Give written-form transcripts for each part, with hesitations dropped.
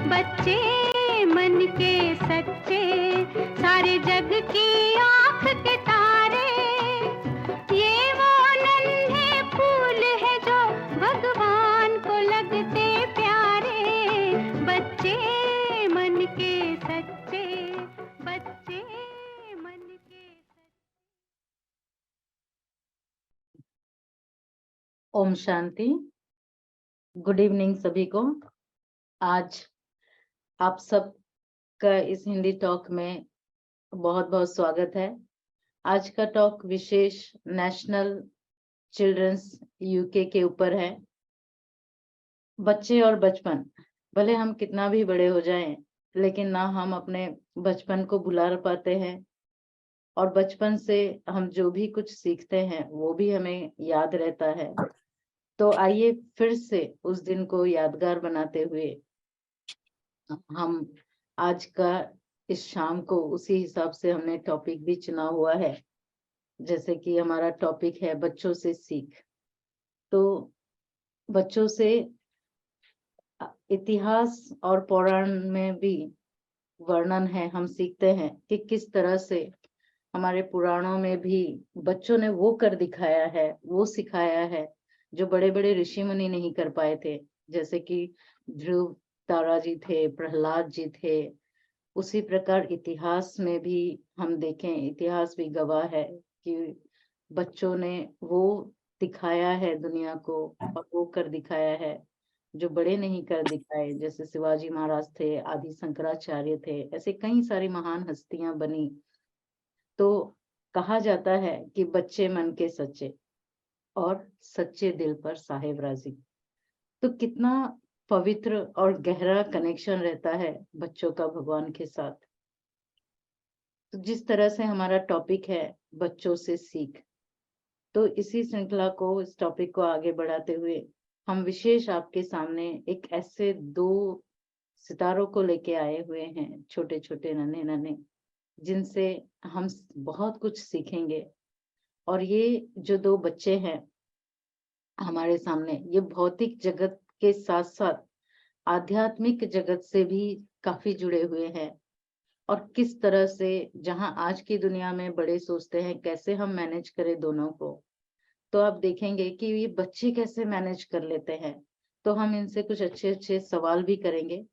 बच्चे मन के सच्चे, सारे जग की आँख के तारे, ये वो नन्हे फूल है जो भगवान को लगते प्यारे। बच्चे मन के सच्चे, बच्चे मन के सच्चे। ओम शांति। गुड इवनिंग सभी को। आज आप सब का इस हिंदी टॉक में बहुत बहुत स्वागत है। आज का टॉक विशेष नेशनल चिल्ड्रंस यूके के ऊपर है। बच्चे और बचपन, भले हम कितना भी बड़े हो जाएं, लेकिन ना हम अपने बचपन को भुला पाते हैं, और बचपन से हम जो भी कुछ सीखते हैं वो भी हमें याद रहता है। तो आइए फिर से उस दिन को यादगार बनाते हुए हम आज का इस शाम को उसी हिसाब से हमने टॉपिक भी चुना हुआ है। जैसे कि हमारा टॉपिक है बच्चों से सीख। तो बच्चों से इतिहास और पुराण में भी वर्णन है, हम सीखते हैं कि किस तरह से हमारे पुराणों में भी बच्चों ने वो कर दिखाया है, वो सिखाया है जो बड़े बड़े ऋषि मुनि नहीं कर पाए थे। जैसे कि ध्रुव तारा जी थे, प्रहलाद जी थे। उसी प्रकार इतिहास में भी हम देखें, इतिहास भी गवाह है कि बच्चों ने वो दिखाया है दुनिया को, और वो कर दिखाया है जो बड़े नहीं कर दिखाए। जैसे शिवाजी महाराज थे, आदि शंकराचार्य थे, ऐसे कई सारी महान हस्तियां बनी। तो कहा जाता है कि बच्चे मन के सच्चे और सच्चे दिल पर साहेब राजी। तो कितना पवित्र और गहरा कनेक्शन रहता है बच्चों का भगवान के साथ। तो जिस तरह से हमारा टॉपिक है बच्चों से सीख, तो इसी श्रृंखला को, इस टॉपिक को आगे बढ़ाते हुए हम विशेष आपके सामने एक ऐसे दो सितारों को लेके आए हुए हैं, छोटे छोटे नन्हे नन्हे, जिनसे हम बहुत कुछ सीखेंगे। और ये जो दो बच्चे हैं हमारे सामने, ये भौतिक जगत के साथ साथ आध्यात्मिक जगत से भी काफी जुड़े हुए हैं। और किस तरह से, जहां आज की दुनिया में बड़े सोचते हैं कैसे हम मैनेज करें दोनों को, तो आप देखेंगे कि ये बच्चे कैसे मैनेज कर लेते हैं। तो हम इनसे कुछ अच्छे अच्छे सवाल भी करेंगे,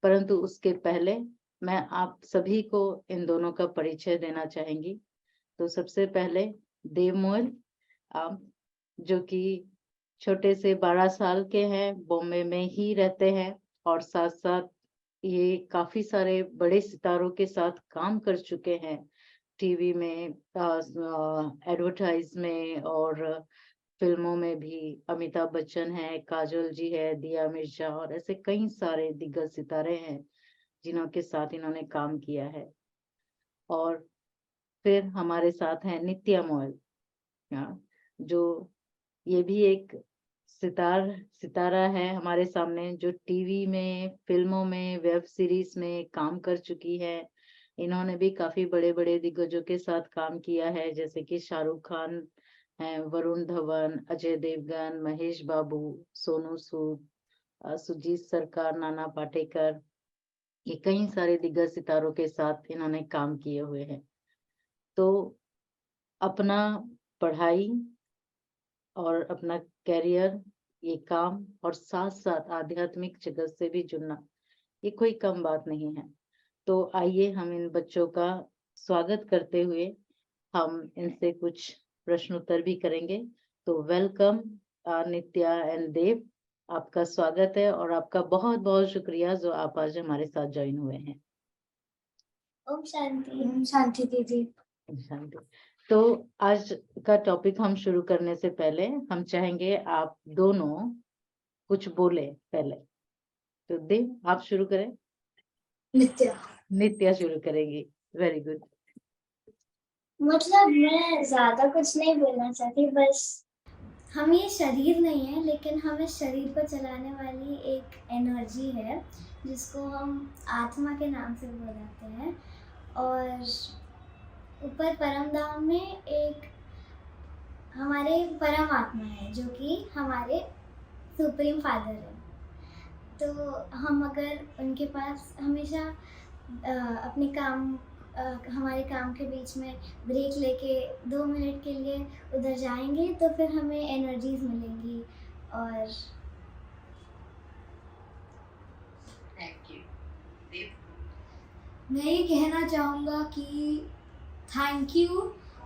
परंतु उसके पहले मैं आप सभी को इन दोनों का परिचय देना चाहेंगी। तो सबसे पहले देवमोल, आप जो कि छोटे से 12 साल के हैं, बॉम्बे में ही रहते हैं, और साथ साथ ये काफी सारे बड़े सितारों के साथ काम कर चुके हैं, टीवी में, एडवर्टाइज में और फिल्मों में भी। अमिताभ बच्चन है, काजोल जी है, दिया मिर्जा, और ऐसे कई सारे दिग्गज सितारे हैं जिन्हों के साथ इन्होंने काम किया है। और फिर हमारे साथ हैं नित्या मोयल, जो ये भी एक सितारा है हमारे सामने, जो टीवी में, फिल्मों में, वेब सीरीज में काम कर चुकी है। इन्होंने भी काफी बड़े बड़े दिग्गजों के साथ काम किया है, जैसे कि शाहरुख खान हैं, वरुण धवन, अजय देवगन, महेश बाबू, सोनू सूद, सुजीत सरकार, नाना पाटेकर, ये कई सारे दिग्गज सितारों के साथ इन्होंने काम किए हुए हैं। तो अपना पढ़ाई और अपना कैरियर, ये काम, और साथ साथ आध्यात्मिक जगत से भी जुड़ना, ये कोई कम बात नहीं है। तो आइए हम इन बच्चों का स्वागत करते हुए हम इनसे कुछ प्रश्नोत्तर भी करेंगे। तो वेलकम नित्या एंड देव, आपका स्वागत है, और आपका बहुत बहुत शुक्रिया जो आप आज हमारे साथ ज्वाइन हुए हैं। ओम शांति। ओम शांति दीदी। शांति। तो आज का टॉपिक हम शुरू करने से पहले हम चाहेंगे आप दोनों कुछ बोले पहले। तो देव आप शुरू करें। नित्या शुरू करेगी। Very good. मतलब मैं ज्यादा कुछ नहीं बोलना चाहती, बस हम ये शरीर नहीं है, लेकिन हमें शरीर को चलाने वाली एक एनर्जी है जिसको हम आत्मा के नाम से बुलाते हैं। और ऊपर परम धाम में एक हमारे परम आत्मा है जो कि हमारे सुप्रीम फादर है। तो हम अगर उनके पास हमेशा अपने काम हमारे काम के बीच में ब्रेक लेके 2 मिनट के लिए उधर जाएंगे तो फिर हमें एनर्जीज मिलेंगी। और थैंक यू। मैं ये कहना चाहूँगा कि थैंक यू,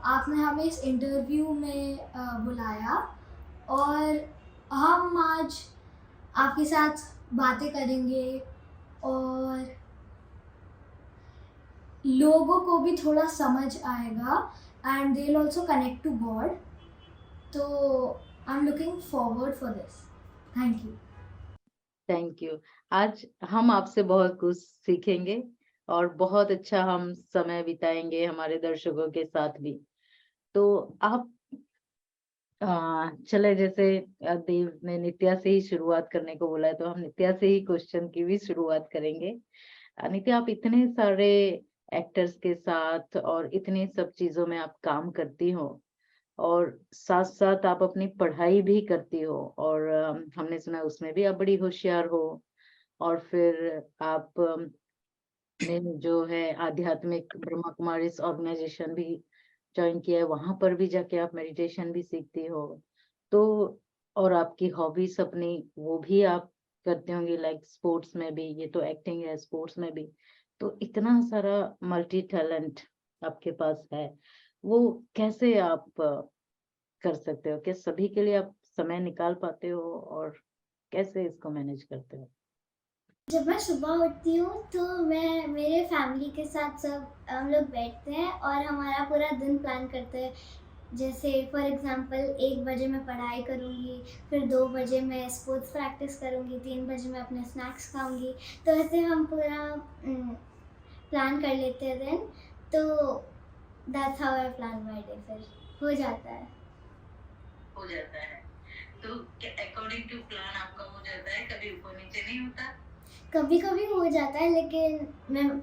आपने हमें इस इंटरव्यू में बुलाया और हम आज आपके साथ बातें करेंगे और लोगों को भी थोड़ा समझ आएगा and they will also connect to God. तो I am looking forward for this. Thank you. Thank you. आज हम आपसे बहुत कुछ सीखेंगे और बहुत अच्छा हम समय बिताएंगे हमारे दर्शकों के साथ भी। तो आप चले, जैसे देव ने नित्या से ही शुरुआत करने को बोला है, तो हम नित्या से ही क्वेश्चन की भी शुरुआत करेंगे। नित्या, आप इतने सारे एक्टर्स के साथ और इतनी सब चीजों में आप काम करती हो और साथ साथ आप अपनी पढ़ाई भी करती हो, और हमने सुना उसमें भी आप बड़ी होशियार हो। और फिर आप ने जो है आध्यात्मिक ब्रह्मा कुमारीज ऑर्गेनाइजेशन भी ज्वाइन किया है, वहां पर भी जाके आप मेडिटेशन भी सीखती हो। तो और आपकी हॉबीज अपनी वो भी आप करते होंगे, लाइक स्पोर्ट्स में भी, ये तो एक्टिंग है, स्पोर्ट्स में भी। तो इतना सारा मल्टी टैलेंट आपके पास है, वो कैसे आप कर सकते हो? क्या सभी के लिए आप समय निकाल पाते हो और कैसे इसको मैनेज करते हो? जब मैं सुबह उठती हूँ तो मैं मेरे फैमिली के साथ सब हम लोग बैठते हैं और हमारा पूरा दिन प्लान करते हैं। जैसे फॉर एग्जांपल 1 बजे मैं पढ़ाई करूँगी, फिर 2 बजे मैं स्पोर्ट्स प्रैक्टिस करूँगी, 3 बजे मैं अपने स्नैक्स खाऊँगी। तो ऐसे हम पूरा प्लान कर लेते हैं दिन। तो that's how I plan my day. फिर हो जाता है। तो अकॉर्डिंग टू प्लान आपका हो जाता है? कभी ऊपर नीचे नहीं होता? कभी कभी हो जाता है, लेकिन मैं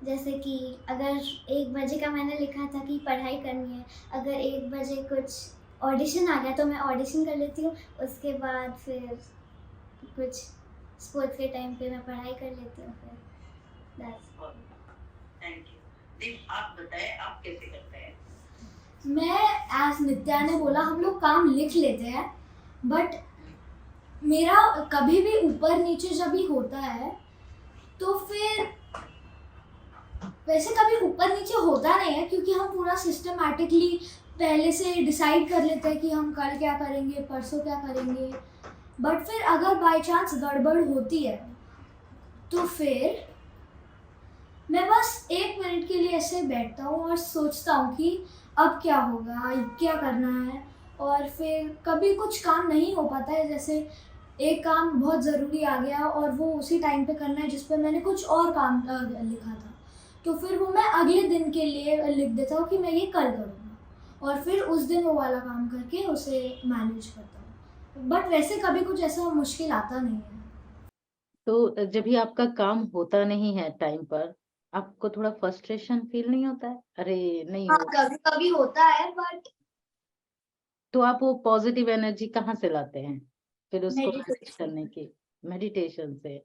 जैसे कि अगर 1 बजे का मैंने लिखा था कि पढ़ाई करनी है, अगर 1 बजे कुछ ऑडिशन आ गया तो मैं ऑडिशन कर लेती हूँ। उसके बाद फिर कुछ स्पोर्ट्स के टाइम पे मैं पढ़ाई कर लेती हूँ। फिर थैंक यू। दीप, आप बताएं आप कैसे करते हैं? मैं, एज नित्या ने बोला, हम लोग काम लिख लेते हैं, बट मेरा कभी भी ऊपर नीचे जब भी होता है तो फिर वैसे कभी ऊपर नीचे होता नहीं है, क्योंकि हम पूरा सिस्टमैटिकली पहले से डिसाइड कर लेते हैं कि हम कल क्या करेंगे, परसों क्या करेंगे। बट फिर अगर बाय चांस गड़बड़ होती है तो फिर मैं बस 1 मिनट के लिए ऐसे बैठता हूँ और सोचता हूँ कि अब क्या होगा, क्या करना है। और फिर कभी कुछ काम नहीं हो पाता है, जैसे एक काम बहुत ज़रूरी आ गया और वो उसी टाइम पे करना है जिस पे मैंने कुछ और काम लिखा था, तो फिर वो मैं अगले दिन के लिए लिख देता हूँ कि मैं ये कल करूँगा, और फिर उस दिन वो वाला काम करके उसे मैनेज करता हूँ। बट वैसे कभी कुछ ऐसा मुश्किल आता नहीं है। तो जब भी आपका काम होता नहीं है टाइम पर, आपको थोड़ा फ्रस्ट्रेशन फील नहीं होता है? अरे नहीं हाँ, हो। कभी कभी होता है, बट तो आप वो पॉजिटिव एनर्जी कहाँ से लाते हैं फिर उसको मैनेज मेडिटेशन। करने की? मेडिटेशन से?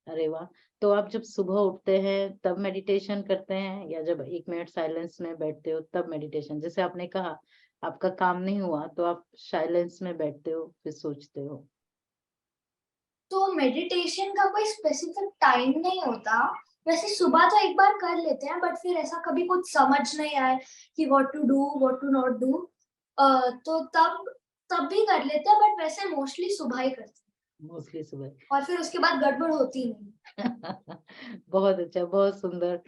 अरे वाह। तो आप जब सुबह उठते हैं तब मेडिटेशन करते हैं, या जब 1 मिनट साइलेंस में बैठते हो तब मेडिटेशन? जैसे आपने कहा आपका काम नहीं हुआ तो आप साइलेंस में बैठते हो फिर सोचते हो? तो मेडिटेशन का कोई स्पेसिफिक टाइम नहीं होता। वैसे सुबह तो एक बार कर लेते हैं, बट फिर ऐसा कभी कुछ समझ नहीं आए कि what to do, what to not do, तो तब भी कर लेते हैं, बट वैसे मोस्टली सुबह ही करते हैं, मोस्टली सुबह। और फिर उसके बाद गड़बड़ होती नहीं। बहुत अच्छा, बहुत सुंदर।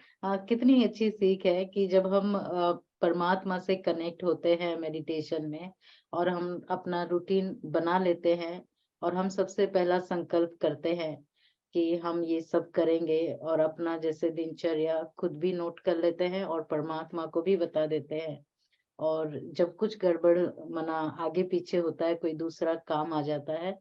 कितनी अच्छी सीख है कि जब हम परमात्मा से कनेक्ट होते हैं मेडिटेशन में, और हम अपना रूटीन बना लेते हैं, और हम सबसे पहला संकल्प करते हैं कि हम ये सब करेंगे, और अपना जैसे दिनचर्या खुद भी नोट कर लेते हैं और परमात्मा को भी बता देते हैं। और जब कुछ गड़बड़ मना आगे पीछे होता है, कोई दूसरा काम आ जाता है,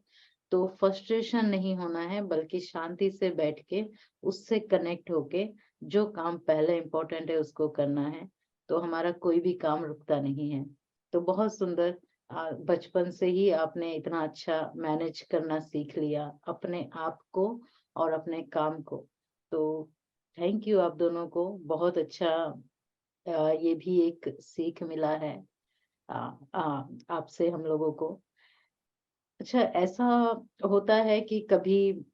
तो फ्रस्ट्रेशन नहीं होना है, बल्कि शांति से बैठ के उससे कनेक्ट होके जो काम पहले इम्पोर्टेंट है उसको करना है, तो हमारा कोई भी काम रुकता नहीं है। तो बहुत सुंदर। बचपन से ही आपने इतना अच्छा मैनेज करना सीख लिया अपने आप को और अपने काम को। तो थैंक यू आप दोनों को, बहुत अच्छा। ये भी एक सीख मिला है आपसे हम लोगों को। अच्छा, ऐसा होता है कि कभी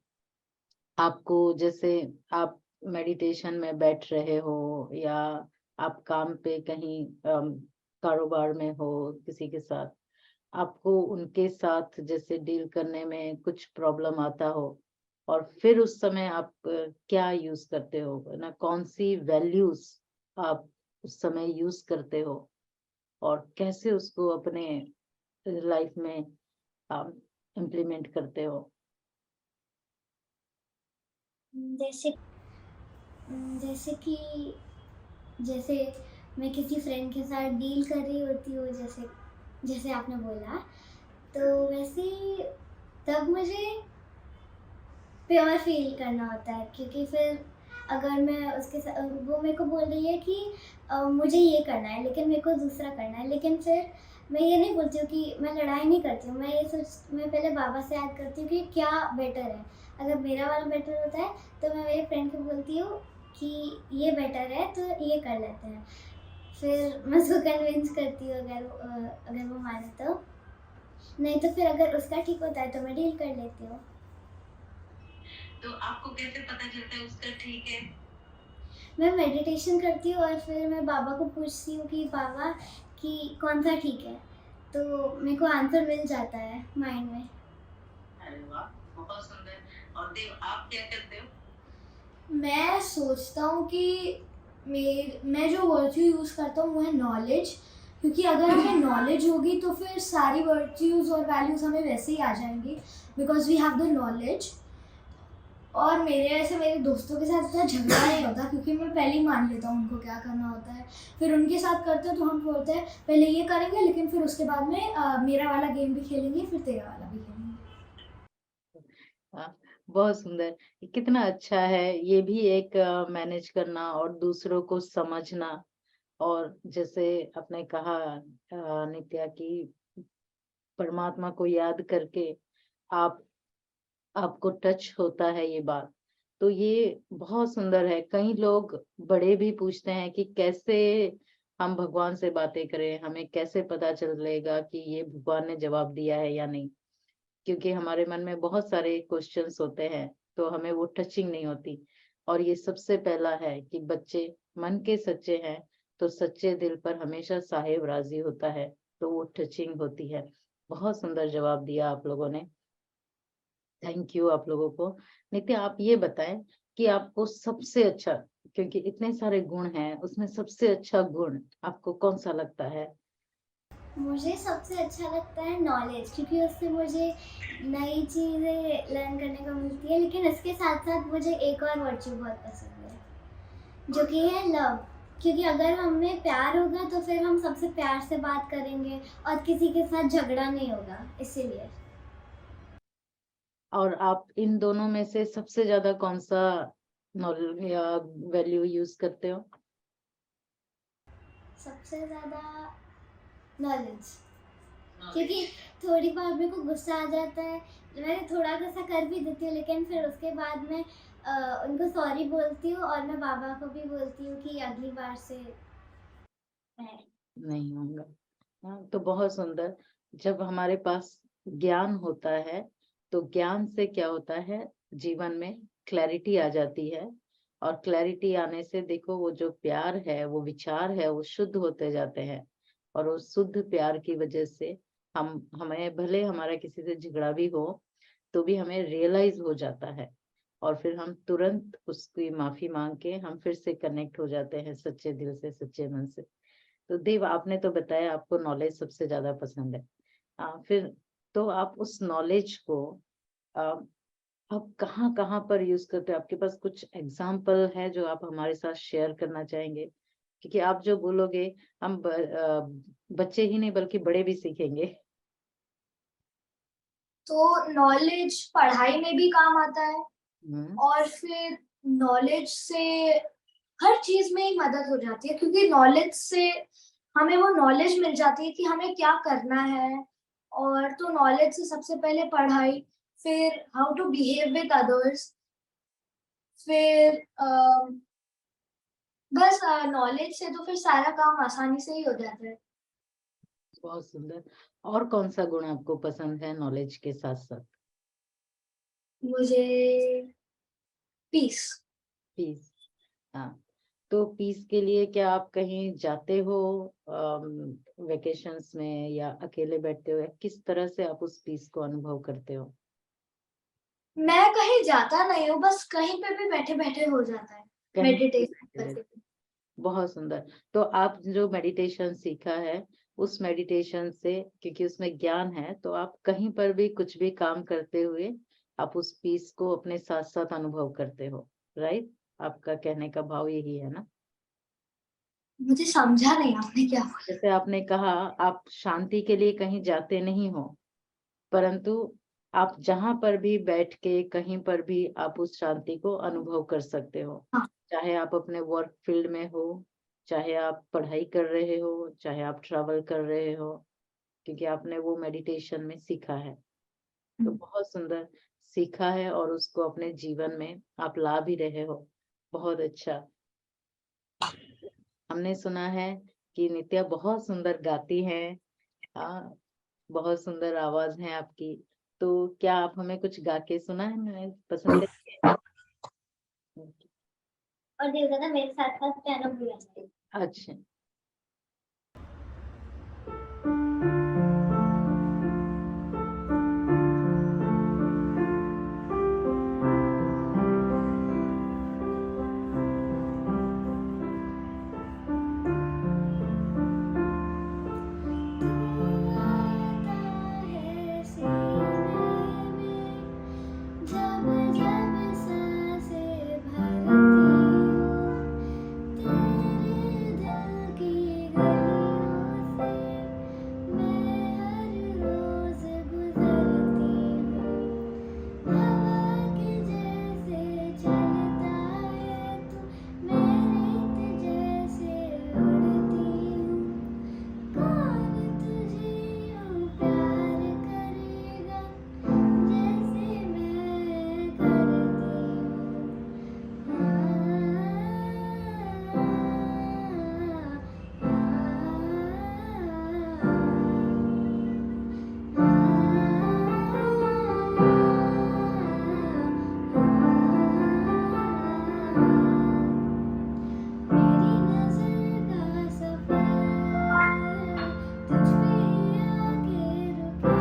आपको, जैसे आप मेडिटेशन में बैठ रहे हो या आप काम पे कहीं कारोबार में हो किसी के साथ, आपको उनके साथ जैसे डील करने में कुछ प्रॉब्लम आता हो, और फिर उस समय आप क्या यूज करते हो ना, कौन सी वैल्यूज आप उस समय यूज करते हो और कैसे उसको अपने लाइफ में आप इम्प्लीमेंट करते हो? जैसे जैसे कि जैसे मैं किसी फ्रेंड के साथ डील कर रही होती हूँ, जैसे जैसे आपने बोला, तो वैसे ही तब मुझे प्योर फील करना होता है, क्योंकि फिर अगर मैं उसके साथ, वो मेरे को बोल रही है कि मुझे ये करना है लेकिन मेरे को दूसरा करना है, लेकिन फिर मैं ये नहीं बोलती हूँ कि मैं लड़ाई नहीं करती हूँ, मैं पहले बाबा से याद करती हूँ कि क्या बेटर है। अगर मेरा वाला बेटर होता है तो मैं मेरे फ्रेंड को बोलती हूँ कि ये बेटर है तो ये कर लेते हैं, फिर मैं उसको कन्विंस करती हूँ अगर वो माने तो, नहीं तो फिर अगर उसका ठीक होता है तो मैं डील कर लेती हूँ। तो आपको कैसे पता चलता है उसका ठीक है? मैं मेडिटेशन करती हूँ और फिर मैं बाबा को पूछती हूँ कि बाबा कि कौन सा ठीक है, तो मेरे को आंसर मिल जाता है माइंड में। अरे वाह, बहुत सुंदर। और देव, आप क्या करते हो? मैं सोचता हूँ कि मैं जो वर्च्यू यूज़ करता हूँ वो है नॉलेज, क्योंकि अगर हमें नॉलेज होगी तो फिर सारी वर्च्यूज़ और वैल्यूज़ हमें वैसे ही आ जाएंगी, because we have the knowledge. और मेरे दोस्तों के साथ इतना झगड़ा नहीं होता, क्योंकि मैं पहले ही मान लेता हूँ उनको क्या करना होता है, फिर उनके साथ करते हैं तो हम बोलते हैं पहले ये करेंगे लेकिन फिर उसके बाद में मेरा वाला गेम भी खेलेंगे, फिर तेरा वाला भी खेलेंगे। हाँ, बहुत सुंदर। कितना अच्छा है, ये भी एक मैनेज करना और दूसरों को समझना। और जैसे आपने कहा नित्या, की परमात्मा को याद करके आप आपको टच होता है ये बात, तो ये बहुत सुंदर है। कई लोग बड़े भी पूछते हैं कि कैसे हम भगवान से बातें करें, हमें कैसे पता चलेगा कि ये भगवान ने जवाब दिया है या नहीं, क्योंकि हमारे मन में बहुत सारे क्वेश्चंस होते हैं, तो हमें वो टचिंग नहीं होती। और ये सबसे पहला है कि बच्चे मन के सच्चे हैं, तो सच्चे दिल पर हमेशा साहिब राजी होता है, तो वो टचिंग होती है। बहुत सुंदर जवाब दिया आप लोगों ने, थैंक यू आप लोगों को। नित्या, आप ये बताएं कि आपको सबसे अच्छा, क्योंकि इतने सारे गुण हैं, उसमें सबसे अच्छा गुण आपको कौन सा लगता है? मुझे सबसे अच्छा लगता है नॉलेज, क्योंकि उससे मुझे नई चीज़ें लर्न करने को मिलती है, लेकिन इसके साथ साथ मुझे एक और वर्च्यू बहुत पसंद है, जो कि है लव। क्योंकि अगर हमें प्यार होगा तो फिर हम सबसे प्यार से बात करेंगे और किसी के साथ झगड़ा नहीं होगा, इसीलिए। और आप इन दोनों में से सबसे ज्यादा कौन सा नॉलेज या वैल्यू यूज करते हो? सबसे ज़्यादा नॉलेज, क्योंकि थोड़ी बार मेरे को गुस्सा आ जाता है, मैं थोड़ा गुस्सा कर भी देती हूँ, लेकिन फिर उसके बाद मैं उनको सॉरी बोलती हूँ और मैं बाबा को भी बोलती हूँ कि अगली बार से नहीं होगा। हाँ, तो बहुत सुंदर। जब हमारे पास ज्ञान होता है, तो ज्ञान से क्या होता है, जीवन में क्लैरिटी आ जाती है। और क्लैरिटी आने से देखो, वो जो प्यार है, वो विचार है, वो शुद्ध होते जाते हैं। और वो शुद्ध प्यार की वजह से हमें भले हमारा किसी से झगड़ा भी हो, तो भी हमें रियलाइज हो जाता है, और फिर हम तुरंत उसकी माफी मांग के हम फिर से कनेक्ट हो जाते हैं सच्चे दिल से, सच्चे मन से। तो देव, आपने तो बताया आपको नॉलेज सबसे ज्यादा पसंद है। फिर तो आप उस नॉलेज को आ, आप कहाँ कहाँ पर यूज करते हो? आपके पास कुछ एग्जाम्पल है जो आप हमारे साथ शेयर करना चाहेंगे? क्योंकि आप जो बोलोगे, बच्चे ही नहीं बल्कि बड़े भी सीखेंगे। तो नॉलेज पढ़ाई में भी काम आता है, हम्म, और फिर नॉलेज से हर चीज में ही मदद हो जाती है, क्योंकि नॉलेज से हमें वो नॉलेज मिल जाती है कि हमें क्या करना है, और तो नॉलेज से सबसे पहले पढ़ाई, फिर how to behave with others, फिर बस नॉलेज से तो फिर सारा काम आसानी से ही हो जाता है। बहुत सुंदर। और कौन सा गुण आपको पसंद है नॉलेज के साथ साथ? मुझे पीस। पीस। हाँ, तो पीस के लिए क्या आप कहीं जाते हो वेकेशंस में, या अकेले बैठते हो, या किस तरह से आप उस पीस को अनुभव करते हो? मैं कहीं जाता नहीं हूँ, बस कहीं पे भी बैठे बैठे हो जाता है कहीं भी मेडिटेशन बैठे करके। रहते। बहुत सुंदर। तो आप जो मेडिटेशन सीखा है, उस मेडिटेशन से, क्योंकि उसमें ज्ञान है, तो आप कहीं पर भी कुछ भी काम करते हुए आप उस पीस को अपने साथ साथ अनुभव करते हो, राइट? आपका कहने का भाव यही है ना? मुझे समझा नहीं आपने क्या बोला। जैसे आपने कहा, आप शांति के लिए कहीं जाते नहीं हो, परंतु आप जहां पर भी बैठ के कहीं पर भी आप उस शांति को अनुभव कर सकते हो। हाँ। चाहे आप अपने वर्क फील्ड में हो, चाहे आप पढ़ाई कर रहे हो, चाहे आप ट्रैवल कर रहे हो, क्योंकि आपने वो मेडिटेशन में सीखा है। तो बहुत सुंदर सीखा है और उसको अपने जीवन में आप ला भी रहे हो। बहुत अच्छा। हमने सुना है कि नित्या बहुत सुंदर गाती हैं। हाँ, बहुत सुंदर आवाज है आपकी। तो क्या आप हमें कुछ गा के सुना है? मैं पसंद करेंगे। और देवदादा मेरे साथ साथ पियानो भी बजाते हैं। अच्छा। जब जब सांसें भरती तेरे दिल की गलियों से मैं हर रोज गुजरती हूँ। हवा के जैसे चलता है तू, मैं रेत जैसे उड़ती हूँ। कौन तुझे यूं प्यार करेगा जैसे मैं करती मेरी नजर का सफर तुझ पे आके रुके,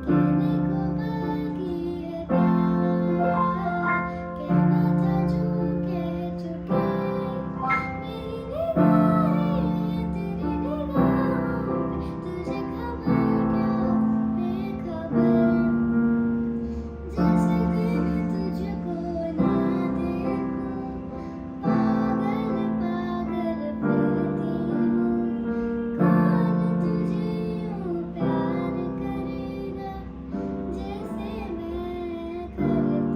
कहने को बाकी है क्या, कहना था जो कह चुके। मेरी निगाहें तेरी निगाहों पे, तुझे खबर क्या बेखबर, जैसे दिन तुझको ना देखूं, पागल पागल फिरती हूँ। कौन तुझे यूं प्यार करेगा जैसे मैं करती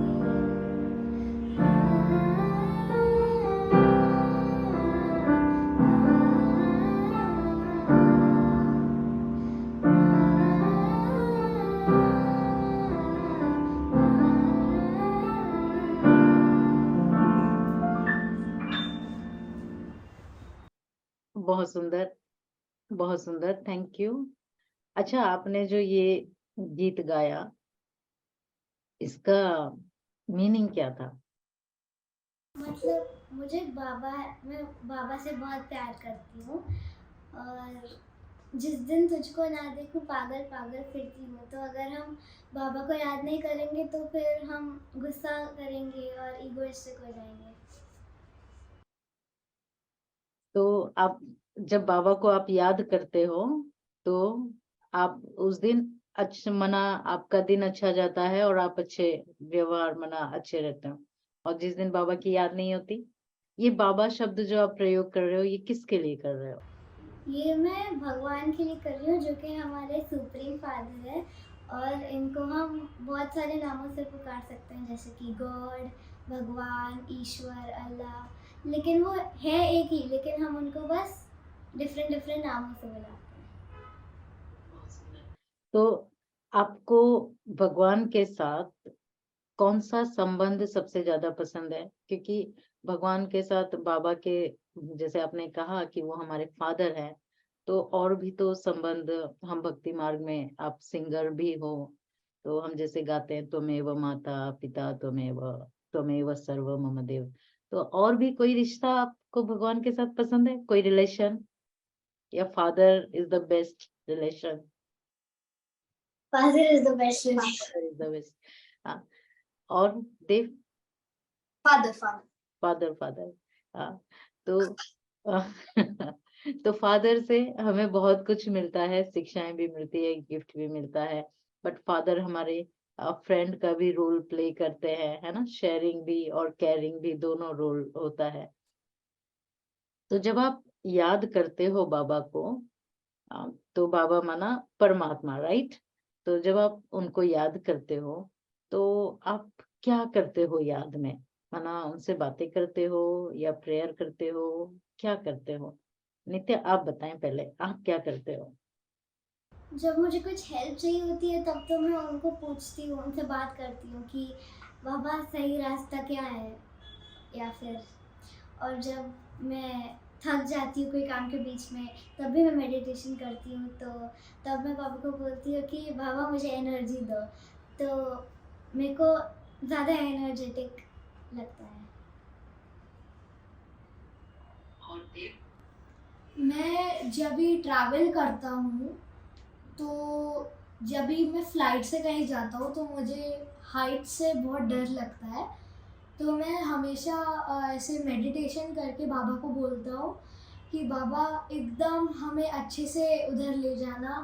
बहुत सुंदर, बहुत सुंदर, थैंक यू। अच्छा, आपने जो ये गीत गाया, इसका मीनिंग क्या था? मतलब मुझे मैं बाबा से बहुत प्यार करती हूँ, और जिस दिन तुझको ना देखूं पागल पागल फिरती हूँ। तो अगर हम बाबा को याद नहीं करेंगे तो फिर हम गुस्सा करेंगे और ईगोइस्टिक हो जाएंगे। तो आप जब बाबा को आप याद करते हो, तो आप उस दिन अच्छा मना, आपका दिन अच्छा जाता है और आप अच्छे व्यवहार मना अच्छे रहते हो। और जिस दिन बाबा की याद नहीं होती, ये बाबा शब्द जो आप प्रयोग कर रहे हो, ये किसके लिए कर रहे हो? ये मैं भगवान के लिए कर रही हूँ, जो कि हमारे सुप्रीम फादर है, और इनको हम बहुत सारे नामों से पुकार सकते हैं, जैसे कि गॉड, भगवान, ईश्वर, अल्लाह। लेकिन वो है एक ही, लेकिन हम उनको बस डिफरेंट डिफरेंट नामों से बुलाते हैं। तो आपको भगवान के साथ कौन सा संबंध सबसे ज्यादा पसंद है? क्योंकि भगवान के साथ बाबा के, जैसे आपने कहा कि वो हमारे फादर हैं, तो और भी तो संबंध, हम भक्ति मार्ग में, आप सिंगर भी हो, तो हम जैसे गाते हैं त्वमेव माता पिता त्वमेव त्वमेव सर्व मम देव, तो और भी कोई रिश्ता आपको भगवान के साथ पसंद है, कोई रिलेशन, या father is the best relation? Father is the best relation. Father is the best. हाँ, और देव? Father. Father father. हाँ, तो तो फादर से हमें बहुत कुछ मिलता है, शिक्षाएं भी मिलती है, गिफ्ट भी मिलता है, बट फादर हमारे फ्रेंड का भी रोल प्ले करते हैं, है ना, शेयरिंग भी और केयरिंग भी, दोनों रोल होता है। तो जब आप याद करते हो बाबा को, तो बाबा माना परमात्मा, राइट? तो जब आप उनको याद करते हो तो आप क्या करते हो याद में? माना उनसे बातें करते हो या प्रेयर करते हो, क्या करते हो? नित्य आप बताएं, पहले आप क्या करते हो? जब मुझे कुछ हेल्प चाहिए होती है तब तो मैं उनको पूछती हूँ, उनसे बात करती हूँ कि बाबा सही रास्ता क्या है, या फिर, और जब मैं थक जाती हूँ कोई काम के बीच में तब भी मैं मेडिटेशन करती हूँ, तो तब मैं बाबा को बोलती हूँ कि बाबा मुझे एनर्जी दो, तो मेरे को ज़्यादा एनर्जेटिक लगता है। मैं जब भी ट्रैवल करता हूँ, तो जब भी मैं फ़्लाइट से कहीं जाता हूँ तो मुझे हाइट से बहुत डर लगता है, तो मैं हमेशा ऐसे मेडिटेशन करके बाबा को बोलता हूँ कि बाबा एकदम हमें अच्छे से उधर ले जाना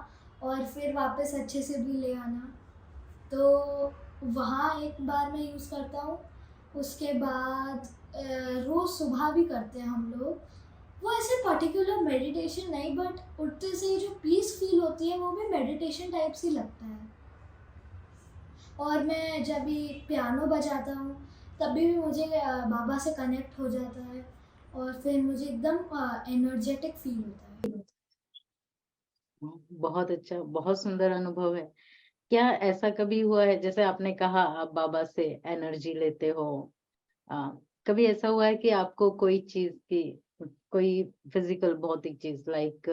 और फिर वापस अच्छे से भी ले आना। तो वहाँ एक बार मैं यूज़ करता हूँ, उसके बाद रोज़ सुबह भी करते हैं हम लोग। वो ऐसे पर्टिकुलर मेडिटेशन नहीं, बट उठते से ही जो पीस फील होती है वो भी मेडिटेशन टाइप सी लगता है। और मैं जब भी पियानो बजाता हूँ तब भी मुझे बाबा से कनेक्ट हो जाता है और फिर मुझे एकदम एनर्जेटिक फील होता है। बहुत अच्छा, बहुत सुंदर अनुभव है। क्या ऐसा कभी हुआ है, जैसे आपने कहा आप बाबा से एनर्जी लेते हो, कभी ऐसा हुआ है कि आपको कोई चीज की, कोई फिजिकल भौतिक चीज लाइक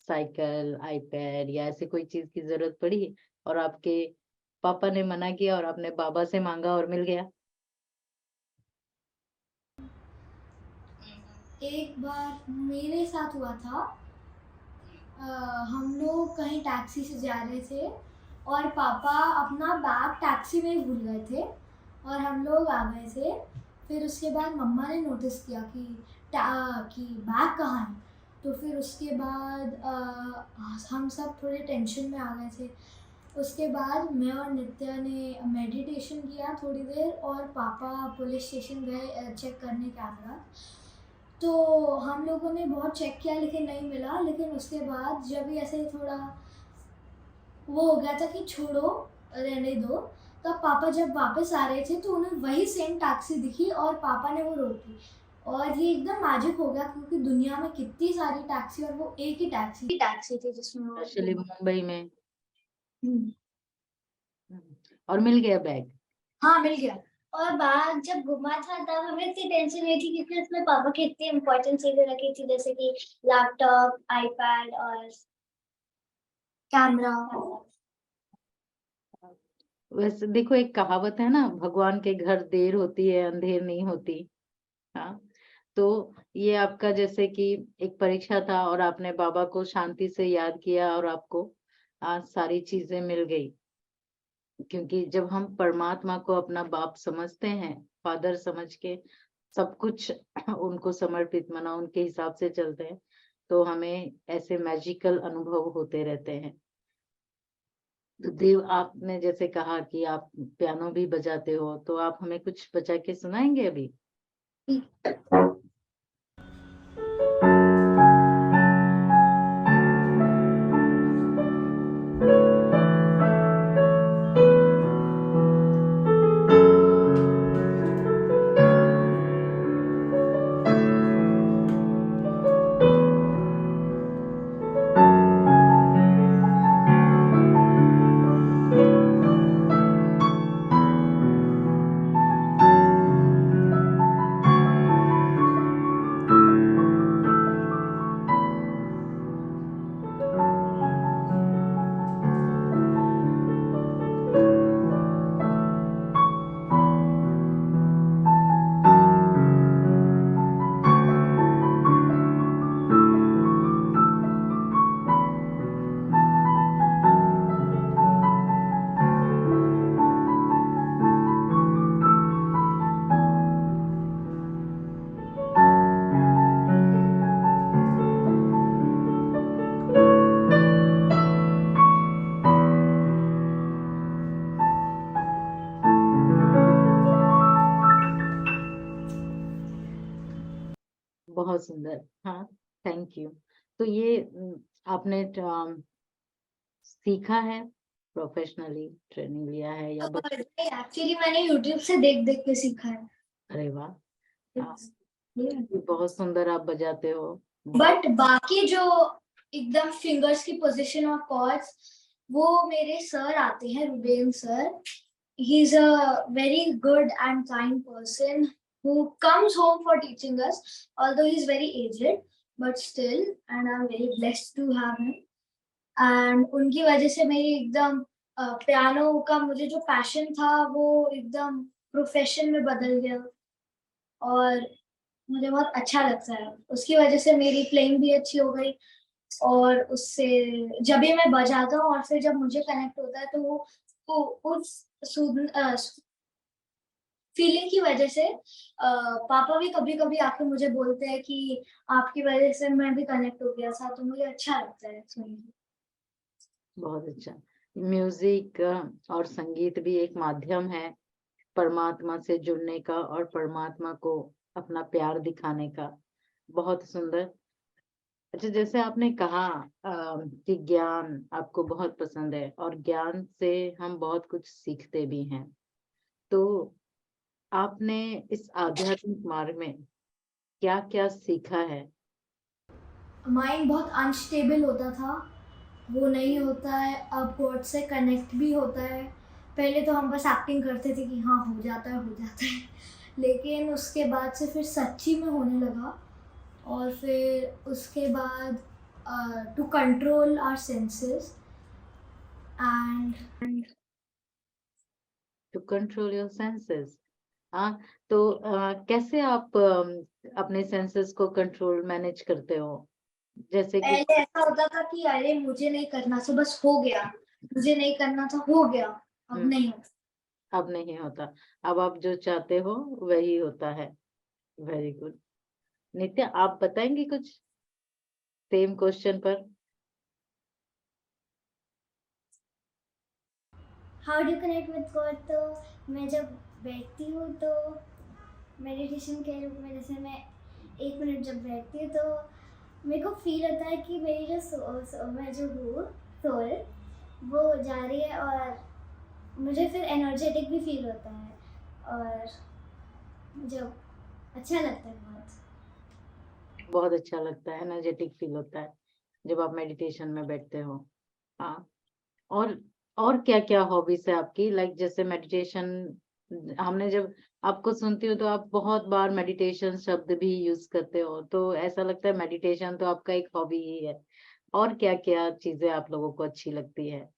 साइकिल, आईपैड या ऐसी कोई चीज की जरूरत पड़ी और आपके पापा ने मना किया और आपने बाबा से मांगा और मिल गया? एक बार मेरे साथ हुआ था, हम लोग कहीं टैक्सी से जा रहे थे और पापा अपना बैग टैक्सी में ही भूल गए थे और हम लोग आ गए थे। फिर उसके बाद मम्मा ने नोटिस किया कि बैग कहाँ है, तो फिर उसके बाद हम सब थोड़े टेंशन में आ गए थे। उसके बाद मैं और नित्या ने मेडिटेशन किया थोड़ी देर और पापा पुलिस स्टेशन गए चेक करने के आगे। तो हम लोगों ने बहुत चेक किया लेकिन नहीं मिला, लेकिन उसके बाद जब भी ऐसे थोड़ा वो हो गया था कि छोड़ो रहने दो, तब पापा जब वापस आ रहे थे तो उन्हें वही सेम टैक्सी दिखी और पापा ने वो रोकी और ये एकदम मैजिक हो गया क्योंकि दुनिया में कितनी सारी टैक्सी और वो एक ही टैक्सी थी जिसमें वो- स्पेशली मुंबई में। हम्म, और मिल गया बैग? हाँ मिल गया। और बैग जब गुमा था तब हमें इतनी टेंशन नहीं थी क्योंकि उसमें पापा की इतनी इम्पोर्टेंट चीजें रखी थी, जैसे कि लैपटॉप, आईपैड और कैमरा। वैसे देखो, एक कहावत है ना, भगवान के घर देर होती है अंधेर नहीं होती। हाँ, तो ये आपका जैसे कि एक परीक्षा था और आपने बाबा को शांति से याद किया और आपको आज सारी चीजें मिल गई। क्योंकि जब हम परमात्मा को अपना बाप समझते हैं, फादर समझ के सब कुछ उनको समर्पित माना, उनके हिसाब से चलते हैं, तो हमें ऐसे मैजिकल अनुभव होते रहते हैं। तो देव, आपने जैसे कहा कि आप पियानो भी बजाते हो, तो आप हमें कुछ बजा के सुनाएंगे अभी? बहुत सुंदर। हाँ, थैंक यू। तो ये आपने सीखा है, प्रोफेशनली ट्रेनिंग लिया है या एक्चुअली मैंने यूट्यूब से देख देख के सीखा है। अरे वाह, बहुत सुंदर आप बजाते हो। बट बाकी जो एकदम फिंगर्स की पोजीशन और कॉर्ड्स वो मेरे सर आते हैं, Ruben sir. He is a very good and kind person who comes home for teaching us, although he's very aged, but still, and I'm very blessed to have him. And उनकी वजह से मेरी एकदम piano का मुझे जो passion था वो एकदम प्रोफेशन में बदल गया और मुझे बहुत अच्छा लगता है। उसकी वजह से मेरी प्लेइंग भी अच्छी हो गई और उससे जब भी मैं बजाता हूँ और फिर जब मुझे कनेक्ट होता है तो वो उस फीलिंग की वजह से पापा भी कभी कभी आके मुझे बोलते हैं कि आपकी वजह से मैं भी कनेक्ट हो गया था, तो मुझे अच्छा लगता है सुनने। बहुत अच्छा। म्यूजिक और संगीत भी एक माध्यम है परमात्मा से जुड़ने का और परमात्मा को अपना प्यार दिखाने का। बहुत सुंदर। अच्छा, जैसे आपने कहा कि ज्ञान आपको बहुत पसंद है और ज्ञान से हम बहुत कुछ सीखते भी हैं, तो आपने इस आध्यात्मिक मार्ग में क्या क्या सीखा है? माइंड बहुत अनस्टेबल होता था, वो नहीं होता है। अब गॉड से कनेक्ट भी होता है। पहले तो हम बस एक्टिंग करते थे कि हाँ हो जाता है हो जाता है, लेकिन उसके बाद से फिर सच्ची में होने लगा। और फिर उसके बाद to control our senses and to control your senses. हाँ, तो कैसे आप अपने सेंसेस को कंट्रोल मैनेज करते हो? जैसे कि पहले ऐसा होता था कि अरे मुझे नहीं करना था, बस हो गया, मुझे नहीं करना था, हो गया। अब नहीं होता। अब नहीं होता, अब आप जो चाहते हो वही होता है। Very good. नित्या, आप बताएंगे कुछ सेम क्वेश्चन पर? How do connect with God, तो मैं जब बैठती हूँ तो मेडिटेशन के रूप में, जैसे मैं 1 मिनट जब बैठती हूँ तो मेरे को फील होता है कि मेरी जो मैं जो हूँ सोल वो जा रही है और मुझे फिर एनर्जेटिक भी फील होता है और जब अच्छा लगता है बहुत अच्छा लगता है, एनर्जेटिक फील होता है जब आप मेडिटेशन में बैठते हो। हाँ, और क्या क्या हॉबीज है आपकी? लाइक जैसे मेडिटेशन, हमने जब आपको सुनती हूँ तो आप बहुत बार मेडिटेशन शब्द भी यूज करते हो, तो ऐसा लगता है मेडिटेशन तो आपका एक हॉबी ही है। और क्या क्या चीजें आप लोगों को अच्छी लगती है?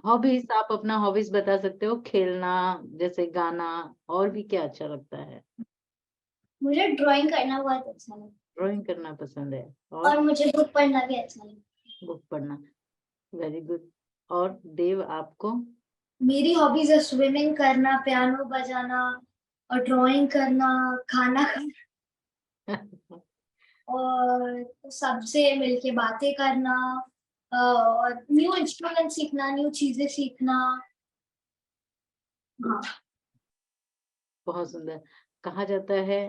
हॉबीज, आप अपना हॉबीज बता सकते हो, खेलना, जैसे गाना, और भी क्या अच्छा लगता है? मुझे ड्राइंग करना बहुत अच्छा लगता ड्राइंग करना पसंद है, है और और मुझे बुक पढ़ना भी अच्छा लगता है। बुक पढ़ना। Very good. और देव, आपको? मेरी हॉबीज है स्विमिंग करना, पियानो बजाना और ड्राइंग करना, खाना खाना और सबसे मिलके बातें करना और न्यू इंस्ट्रूमेंट सीखना, न्यू चीजें सीखना। हाँ, बहुत सुंदर। कहा जाता है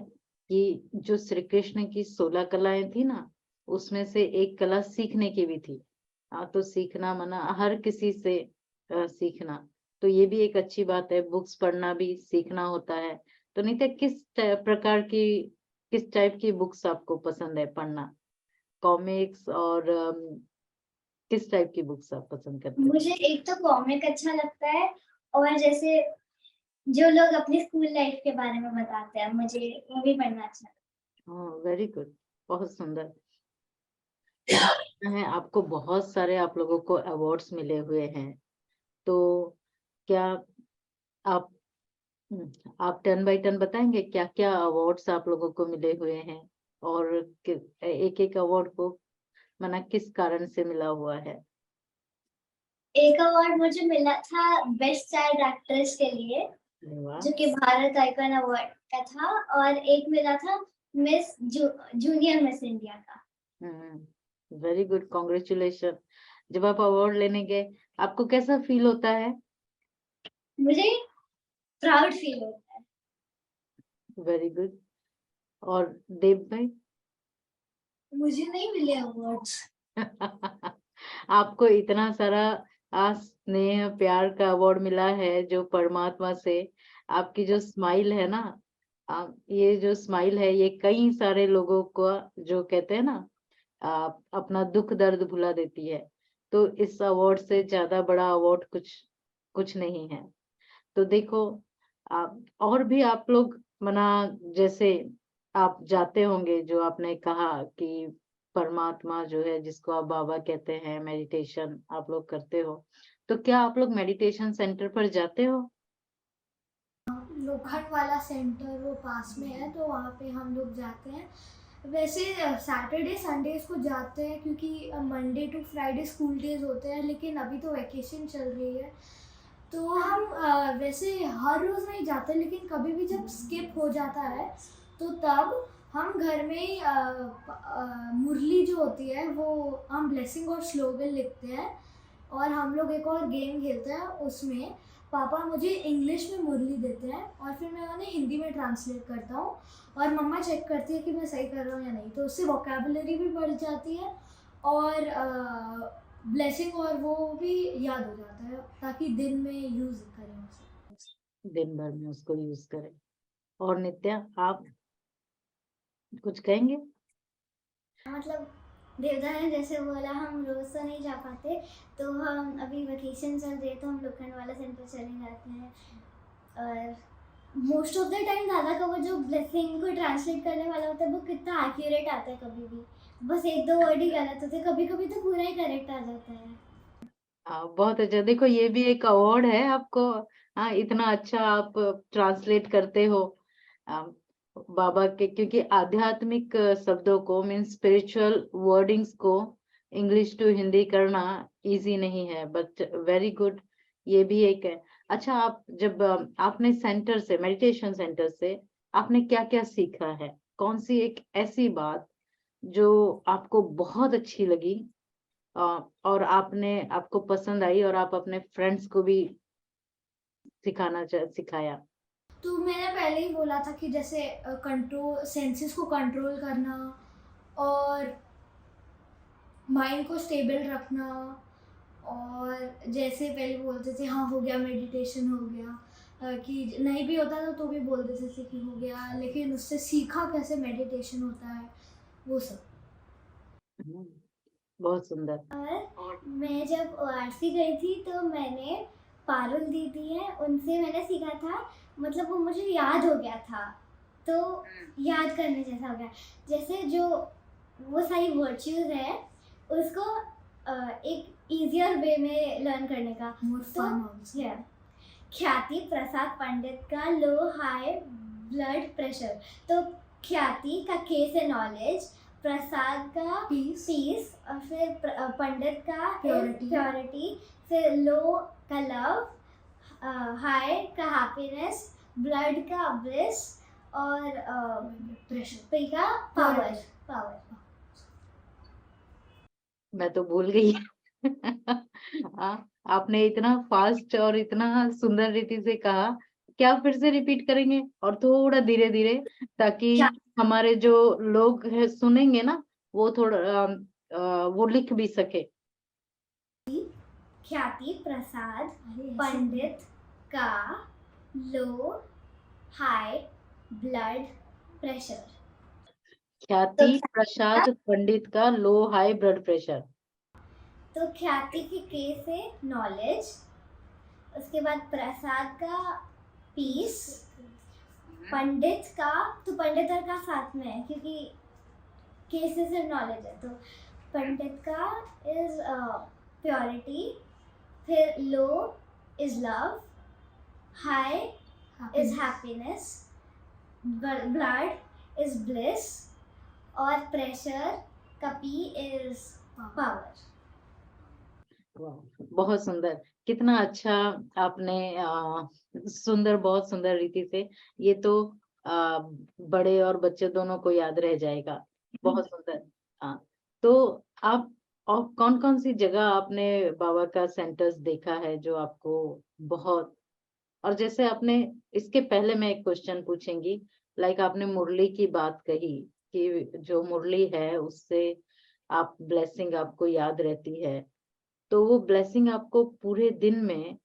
कि जो श्री कृष्ण की 16 कलाएं थी ना, उसमें से एक कला सीखने की भी थी। हाँ, तो सीखना मना हर किसी से सीखना, तो ये भी एक अच्छी बात है। बुक्स पढ़ना भी सीखना होता है। तो नित्य, प्रकार की, किस टाइप की बुक्स आपको पसंद है पढ़ना? कॉमिक्स और किस टाइप की बुक्स आप पसंद करते हैं? मुझे एक तो कॉमिक अच्छा लगता है और जैसे जो लोग अपनी स्कूल लाइफ के बारे में बताते हैं मुझे वो भी पढ़ना अच्छा लगता हाँ, वेरी गुड, बहुत सुंदर है। आपको बहुत सारे, आप लोगों को अवार्ड्स मिले हुए हैं, तो क्या आप आप टर्न बाय टर्न बताएंगे क्या क्या अवार्ड्स आप लोगों को मिले हुए हैं, और एक एक अवार्ड को मना किस कारण से मिला हुआ है? है। एक अवार्ड मुझे मिला था बेस्ट चाइल्ड एक्ट्रेस के लिए, अरे वाह, जो कि भारत आइकन अवार्ड का था, और एक मिला था मिस जूनियर मिस इंडिया का। Very good, congratulation. जब आप अवार्ड लेने गए, आपको कैसा फील होता है? मुझे प्राउड फील होता है। Very good. और देव भाई? मुझे नहीं मिले अवार्ड्स। आपको इतना सारा स्नेह प्यार का अवार्ड मिला है जो परमात्मा से। आपकी जो स्माइल है ना, ये जो स्माइल है ये कई सारे लोगों को, जो कहते हैं ना, अपना दुख दर्द भुला देती है। तो इस अवार्ड से ज्यादा बड़ा अवार्ड कुछ नहीं है। तो देखो, और भी आप लोग मना, जैसे आप जाते होंगे, जो आपने कहा कि परमात्मा जो है जिसको आप बाबा कहते हैं, मेडिटेशन आप लोग करते हो, तो क्या आप लोग मेडिटेशन सेंटर पर जाते हो? लोखंड वाला सेंटर वो पास में है, तो वहाँ पे हम लोग जाते हैं। वैसे सैटरडे संडेज को जाते हैं क्योंकि Monday to Friday school days होते हैं, लेकिन अभी तो वैकेशन चल रही है, तो हम वैसे हर रोज़ नहीं जाते, लेकिन कभी भी जब स्किप हो जाता है तो तब हम घर में ही मुरली जो होती है वो हम ब्लेसिंग और स्लोगन लिखते हैं, और हम लोग एक और गेम खेलते हैं। उसमें पापा मुझे इंग्लिश में मुरली देते हैं और फिर मैं उन्हें हिंदी में ट्रांसलेट करता हूँ, और मम्मा चेक करती है कि मैं सही कर रहा हूँ या नहीं, तो उससे वोकेबुलरी भी बढ़ जाती है और ब्लेसिंग और वो भी याद हो जाता है, ताकि दिन में यूज़ करें उसे, दिन भर में उसको यूज करें। और नित्या, आप कुछ कहेंगे? मतलब देवदा ने जैसे बोला, हम रोज तो नहीं जा पाते, तो हम अभी वेकेशन चल रही है तो हम लोखंड वाला सेंटर चले जाते हैं। और मोस्ट ऑफ द टाइम दादा का वो जो ब्लेसिंग को ट्रांसलेट करने वाला होता है वो कितना एक्यूरेट आता है, कभी भी बस एक दो वर्ड ही गलत होते हैं, कभी कभी तो पूरा ही करेक्ट आ जाता है। बहुत अच्छा। देखो, ये भी एक अवार्ड है आपको। इतना अच्छा आप ट्रांसलेट करते हो बाबा के, क्योंकि आध्यात्मिक शब्दों को, मीन स्पिरिचुअल वर्डिंग्स को इंग्लिश टू हिंदी करना इजी नहीं है, बट वेरी गुड। ये भी एक है। अच्छा, आप जब आपने सेंटर से, मेडिटेशन सेंटर से आपने क्या क्या सीखा है? कौन सी एक ऐसी बात जो आपको बहुत अच्छी लगी और आपको पसंद आई और आप अपने फ्रेंड्स को भी सिखाया? तो मैंने पहले ही बोला था कि जैसे कंट्रोल, सेंसेस को कंट्रोल करना और माइंड को स्टेबल रखना, और जैसे पहले बोलते थे हाँ हो गया मेडिटेशन हो गया, कि नहीं भी होता था तो भी बोल देते थे कि हो गया, लेकिन उससे सीखा कैसे मेडिटेशन होता है, वो सब। बहुत सुंदर। और मैं जब ORC गई थी तो मैंने पारुल दीदी है उनसे मैंने सीखा था, मतलब वो मुझे याद हो गया था, तो याद करने जैसा हो गया। जैसे जो वो सारी वर्च्यूज है उसको एक इजियर वे में लर्न करने का, तो ख्याति प्रसाद पंडित का लो हाई ब्लड प्रेशर, तो ख्याति का के से नॉलेज, प्रसाद का पीस, और फिर पंडित का प्योरिटी, फिर लो का लव, हाई का हैप्पीनेस, ब्लड का ब्लिस, और प्रेशर पी का पावर। मैं तो भूल गई। आपने इतना फास्ट और इतना सुंदर रीति से कहा। क्या फिर से रिपीट करेंगे और थोड़ा धीरे धीरे, ताकि हमारे जो लोग है सुनेंगे ना, वो थोड़ा वो लिख भी सके। ख्याति प्रसाद पंडित का लो हाई ब्लड प्रेशर। ख्याति प्रसाद पंडित का लो हाई ब्लड प्रेशर। तो ख्याति की के से नॉलेज, उसके बाद प्रसाद का पीस, पंडित का, तो पंडित और का साथ में है क्योंकि के से सिर्फ नॉलेज है, तो पंडित का इज प्योरिटी, फिर low is love, high is happiness, blood is bliss, और प्रेशर का पी इज पावर। बहुत सुंदर। कितना अच्छा आपने सुंदर, बहुत सुंदर रीति से, ये तो बड़े और बच्चे दोनों को याद रह जाएगा। बहुत सुंदर। तो आप और कौन कौन सी जगह आपने बाबा का सेंटर्स देखा है जो आपको बहुत, और जैसे आपने, इसके पहले मैं एक क्वेश्चन पूछेंगी, लाइक आपने मुरली की बात कही कि जो मुरली है उससे आप ब्लेसिंग आपको याद रहती है, तो वो ब्लेसिंग आपको पूरे दिन में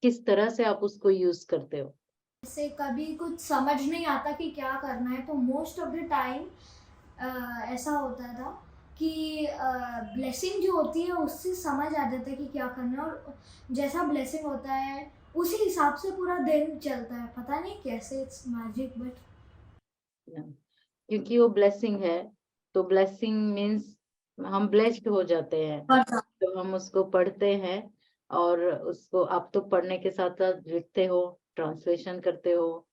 किस तरह से आप उसको यूज करते हो? जैसे कभी कुछ समझ नहीं आता कि क्या करना है, तो मोस्ट ऑफ द टाइम ऐसा होता था कि ब्लेसिंग जो होती है उससे समझ आ जाता है कि क्या करना है, और जैसा ब्लेसिंग होता है उसी हिसाब से पूरा दिन चलता है। पता नहीं कैसे, इट्स मैजिक। बट क्योंकि वो ब्लेसिंग है, तो ब्लेसिंग मीन्स हम ब्लेस्ड हो जाते हैं, तो हम उसको पढ़ते हैं और उसको आप तो पढ़ने के साथ साथ लिखते हो, ट्रांसलेशन करते हो,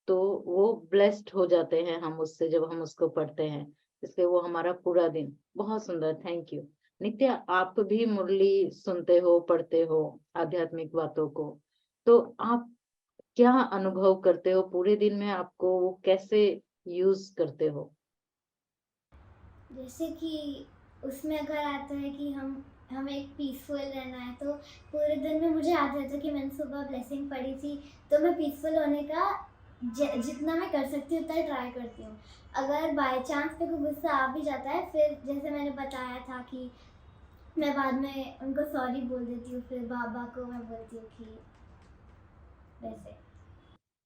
तो वो ब्लेस्ड हो जाते हैं हम उससे जब हम उसको पढ़ते हैं, इसलिए वो हमारा पूरा दिन। बहुत सुंदर, थैंक यू। नित्या, आप भी मुरली सुनते हो, पढ़ते हो आध्यात्मिक बातों को, तो आप क्या अनुभव करते हो पूरे दिन में, आपको वो कैसे यूज करते हो? जैसे कि उसमें अगर आता है कि हमें एक पीसफुल रहना है, तो पूरे दिन में मुझे याद रहता है कि मैंने सुबह ब्लेसिंग पढ़ी थी, तो मैं पीसफुल होने का जितना मैं कर सकती हूँ उतना ट्राई करती हूँ। अगर बाय चांस पे कोई गुस्सा आ भी जाता है, फिर जैसे मैंने बताया था कि मैं बाद में उनको सॉरी बोल देती हूँ, फिर बाबा को मैं बोलती हूँ कि वैसे।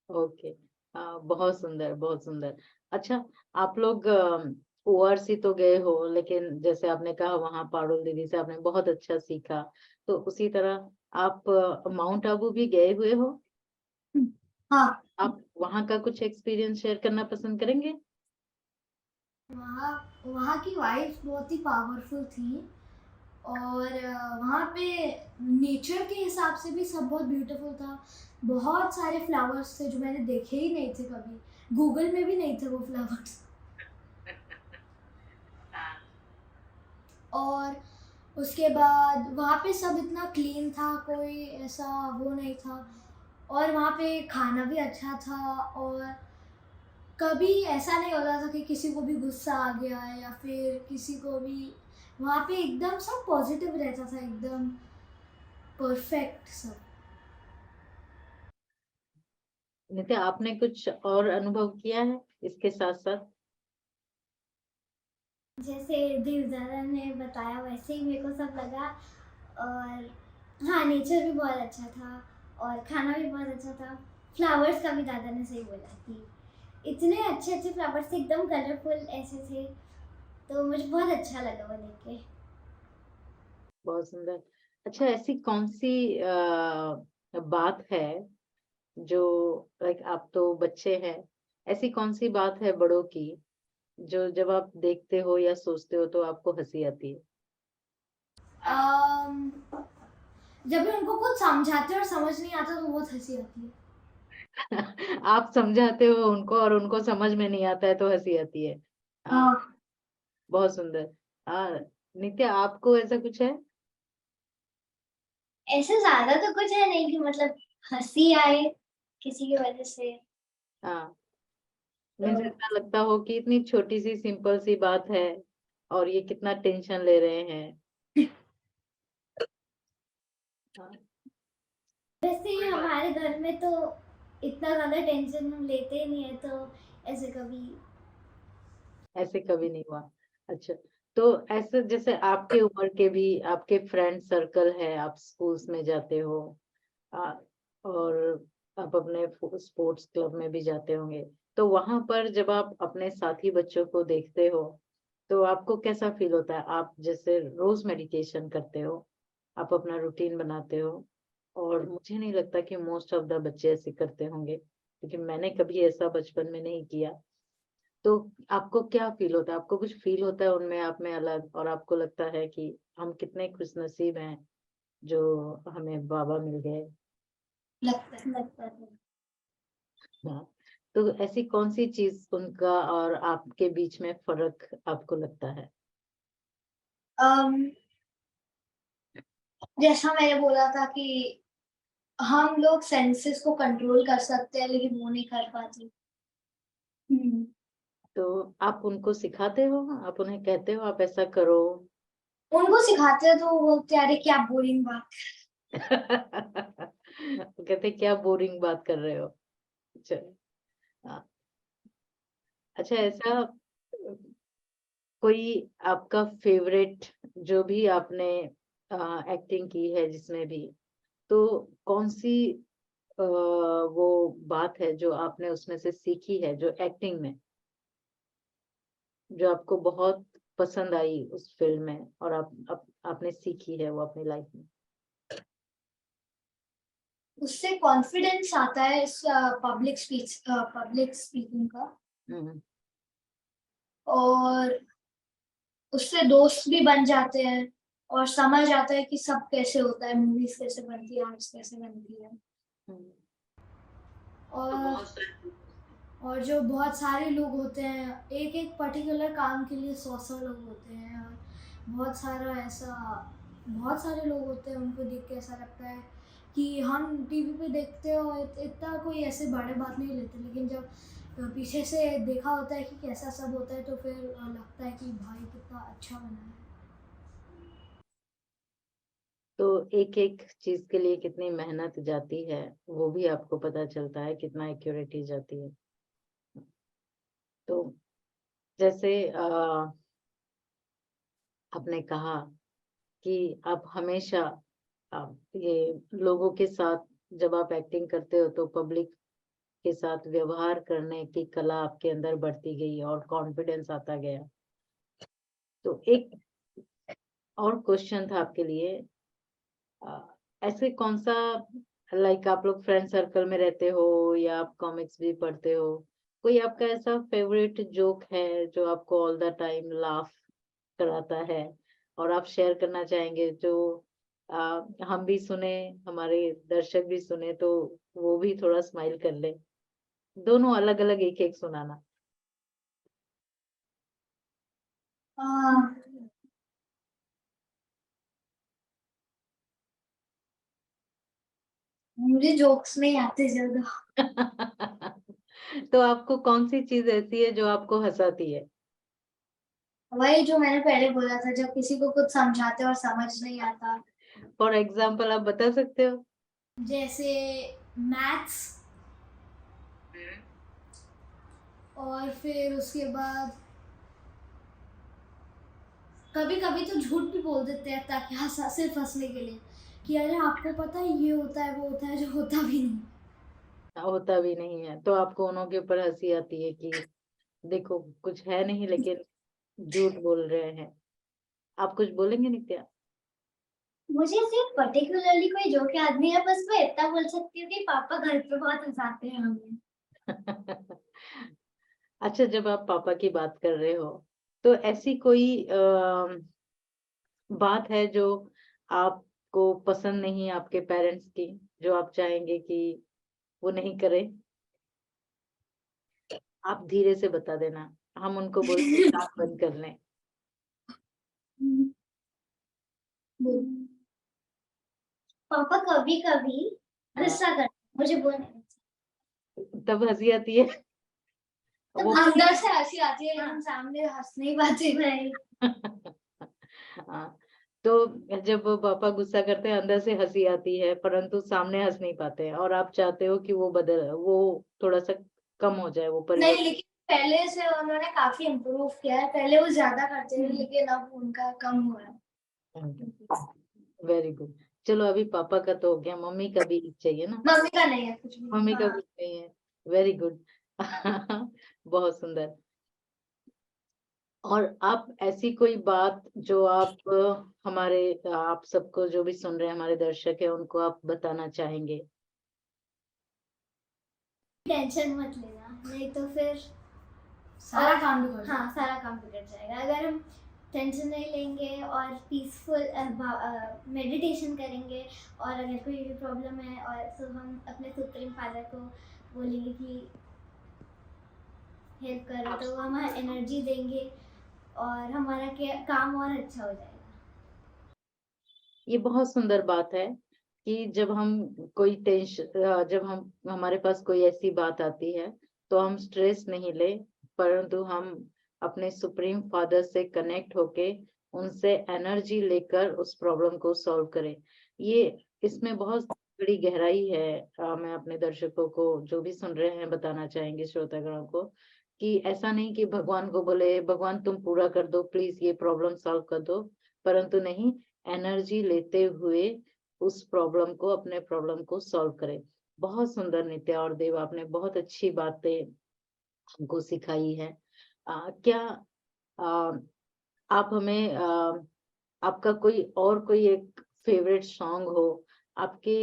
ओके, बहुत सुंदर, बहुत सुंदर। अच्छा, आप लोग ओआरसी तो गए हो, लेकिन जैसे आपने कहा वहां पारुल दीदी से आपने बहुत अच्छा सीखा, तो उसी तरह आप माउंट आबू भी गए हुए हो? हाँ, आप वहां का कुछ एक्सपीरियंस शेयर करना पसंद करेंगे? वहाँ वहाँ की वाइब्स बहुत ही पावरफुल थी, और वहाँ पे नेचर के हिसाब से भी सब बहुत ब्यूटीफुल था। बहुत सारे फ्लावर्स थे जो मैंने देखे ही नहीं थे कभी, गूगल में भी नहीं थे वो फ्लावर्स। और उसके बाद वहाँ पे सब इतना क्लीन था, कोई ऐसा वो नहीं था, और वहाँ पे खाना भी अच्छा था, और कभी ऐसा नहीं होता था कि किसी को भी गुस्सा आ गया है या फिर किसी को भी। वहाँ पे एकदम सब पॉजिटिव रहता था, एकदम परफेक्ट सब। नित्या, आपने कुछ और अनुभव किया है इसके साथ साथ? जैसे देवदारा ने बताया वैसे ही मेरे को सब लगा। और हाँ, नेचर भी बहुत अच्छा था और खाना भी बहुत अच्छा था। फ्लावर्स का भी दादा ने सही बोला कि इतने अच्छे अच्छे फ्लावर्स थे, एकदम कलरफुल ऐसे थे, तो मुझे बहुत अच्छा लगा वो देख के। बहुत सुंदर। अच्छा, ऐसी कौन सी बात है जो, लाइक आप तो बच्चे हैं, ऐसी कौन सी बात है बड़ों की जो जब आप देखते हो या सोचते हो तो आपको हंसी आती है? अम, जब भी उनको कुछ समझाते और समझ नहीं आता तो बहुत हंसी आती है। आप समझाते हो उनको और उनको समझ में नहीं आता है तो हंसी आती है। हाँ, हाँ, बहुत सुंदर। हाँ, नित्या, आपको ऐसा कुछ है? ऐसे ज्यादा तो कुछ है नहीं कि मतलब हंसी आए किसी की वजह से। हाँ, मुझे ऐसा लगता हो कि इतनी छोटी सी सिंपल सी बात है और ये कितना टेंशन ले रहे हैं। हाँ, वैसे ही हमारे घर में तो इतना ज्यादा टेंशन हम लेते ही नहीं है, तो ऐसे कभी। ऐसे कभी नहीं हुआ। अच्छा, तो ऐसे जैसे आपके उम्र के भी आपके फ्रेंड सर्कल है, आप स्कूल्स में जाते हो, आ, और आप अपने स्पोर्ट्स क्लब में भी जाते होंगे, तो वहां पर जब आप अपने साथी बच्चों को देखते हो तो आपको कैसा फील होता है? आप जैसे रोज मेडिटेशन करते हो, आप अपना रूटीन बनाते हो, और मुझे नहीं लगता कि मोस्ट ऑफ द बच्चे ऐसे करते होंगे, क्योंकि मैंने कभी ऐसा बचपन में नहीं किया। तो आपको क्या फील होता है? आपको कुछ फील होता है उनमें आप में अलग, और आपको लगता है कि हम कितने खुशनसीब हैं जो हमें बाबा मिल गए? लगता है। हाँ, तो ऐसी कौन सी चीज उनका और आपके बीच में फर्क आपको लगता है? जैसा मैंने बोला था कि हम लोग सेंसेस को कंट्रोल कर सकते हैं लेकिन वो नहीं कर पाते। तो आप उनको सिखाते हो, आप उन्हें कहते हो आप ऐसा करो? उनको सिखाते हैं तो वो बोलते हैं, अरे क्या बोरिंग बात। वो कहते क्या बोरिंग बात कर रहे हो? चलो, अच्छा, ऐसा कोई आपका फेवरेट जो भी आपने एक्टिंग की है जिसमें भी, तो कौन सी वो बात है जो आपने उसमें से सीखी है, जो एक्टिंग में जो आपको बहुत पसंद आई उस फिल्म में और आपने सीखी है वो अपनी लाइफ में? उससे कॉन्फिडेंस आता है इस पब्लिक स्पीकिंग का, हम्म, और उससे दोस्त भी बन जाते हैं और समझ आता है कि सब कैसे होता है, मूवीज कैसे बनती है, आर्ट्स कैसे बनती है। हम्म। और जो बहुत सारे लोग होते हैं, एक एक पर्टिकुलर काम के लिए 100 लोग होते हैं, और बहुत सारे लोग होते हैं, उनको देख के ऐसा लगता है कि हम टीवी पे देखते हो इतना कोई ऐसे बड़े बात नहीं लेते, लेकिन जब पीछे से देखा होता है कि कैसा सब होता है तो फिर लगता है कि भाई कितना अच्छा बना है। तो एक एक चीज के लिए कितनी मेहनत जाती है वो भी आपको पता चलता है, कितना एक्यूरेटी जाती है। तो जैसे आपने कहा कि आप हमेशा ये लोगों के साथ जब आप एक्टिंग करते हो तो पब्लिक के साथ व्यवहार करने की कला आपके अंदर बढ़ती गई और कॉन्फिडेंस आता गया। तो एक और क्वेश्चन था आपके लिए, ऐसे कौन सा, लाइक आप लोग फ्रेंड सर्कल में रहते हो या आप कॉमिक्स भी पढ़ते हो, कोई आपका ऐसा फेवरेट जोक है जो आपको ऑल द टाइम लाफ कराता है और आप शेयर करना चाहेंगे, जो हम भी सुने, हमारे दर्शक भी सुने, तो वो भी थोड़ा स्माइल कर ले? दोनों अलग अलग एक एक सुनाना। मुझे जोक्स नहीं आते ज्यादा। तो आपको कौन सी चीज ऐसी है जो आपको हंसाती है? वही जो मैंने पहले बोला था, जब किसी को कुछ समझाते और समझ नहीं आता। फॉर एग्जाम्पल आप बता सकते हो? जैसे मैथ्स, और फिर उसके बाद कभी कभी तो झूठ भी बोल देते हैं ताकि सिर्फ हंसने के लिए, कि अरे आपको पता है ये होता है वो होता है, जो होता भी नहीं। होता भी नहीं है तो आपको उन्हों के ऊपर हंसी आती है कि देखो कुछ है नहीं लेकिन झूठ बोल रहे हैं। आप कुछ बोलेंगे नित्या? मुझे सिर्फ पर्टिकुलरली कोई जोक याद नहीं है, बस मैं इतना बोल सकती हूँ कि पापा घर पे बहुत हंसाते हैं हमें। अच्छा, जब आप पापा की बात कर रहे हो तो ऐसी कोई बात है जो आपको पसंद नहीं आपके पेरेंट्स की, जो आप चाहेंगे कि वो नहीं करें? आप धीरे से बता देना, हम उनको बोलते हैं कान बंद कर लें। पापा कभी कभी गुस्सा करते हैं, मुझे बोलने तब हंसी आती है? वो अंदर से हंसी आती है लेकिन सामने हंस नहीं पाते। नहीं। हाँ, तो जब पापा गुस्सा करते हैं अंदर से हंसी आती है परंतु सामने हंस नहीं पाते हैं और आप चाहते हो कि वो थोड़ा सा कम हो जाए, वो नहीं, परिवर्तन। लेकिन पहले से उन्होंने काफी इम्प्रूव किया है। पहले वो ज्यादा करते थे लेकिन अब उनका कम हुआ है। Very good. चलो अभी पापा का तो हो गया, मम्मी का भी चाहिए ना? मम्मी का नहीं है कुछ भी। मम्मी का हाँ। भी नहीं है। Very good. बहुत सुंदर। और आप ऐसी कोई बात जो आप आप सबको जो भी सुन रहे हैं, हमारे दर्शक है, उनको आप बताना चाहेंगे? टेंशन मत लेना, नहीं तो फिर सारा काम बिगड़ जाएगा। हाँ, सारा काम बिगड़ जाएगा। अगर हम टेंशन नहीं लेंगे और पीसफुल मेडिटेशन करेंगे, और अगर कोई भी प्रॉब्लम है और तो हम अपने सुप्रीम फादर को बोलेंगे कि हेल्प करो, तो वो हमारा एनर्जी देंगे और हमारा काम और अच्छा हो जाएगा। ये बहुत सुंदर बात है कि जब हम कोई जब हम हमारे पास कोई ऐसी बात आती है तो हम स्ट्रेस नहीं ले, परंतु हम अपने सुप्रीम फादर से कनेक्ट होके उनसे एनर्जी लेकर उस प्रॉब्लम को सॉल्व करें। ये इसमें बहुत बड़ी गहराई है। मैं अपने दर्शकों को, जो भी सुन रहे हैं, बताना चाहेंगे श्रोतागणों को कि ऐसा नहीं कि भगवान को बोले भगवान तुम पूरा कर दो, प्लीज ये प्रॉब्लम सॉल्व कर दो, परंतु नहीं, एनर्जी लेते हुए उस प्रॉब्लम को, अपने प्रॉब्लम को सॉल्व करें। बहुत सुंदर नित्या और देव, आपने बहुत अच्छी बातें हमको सिखाई है। क्या आ, आप हमें आपका कोई एक फेवरेट सॉन्ग हो? आपके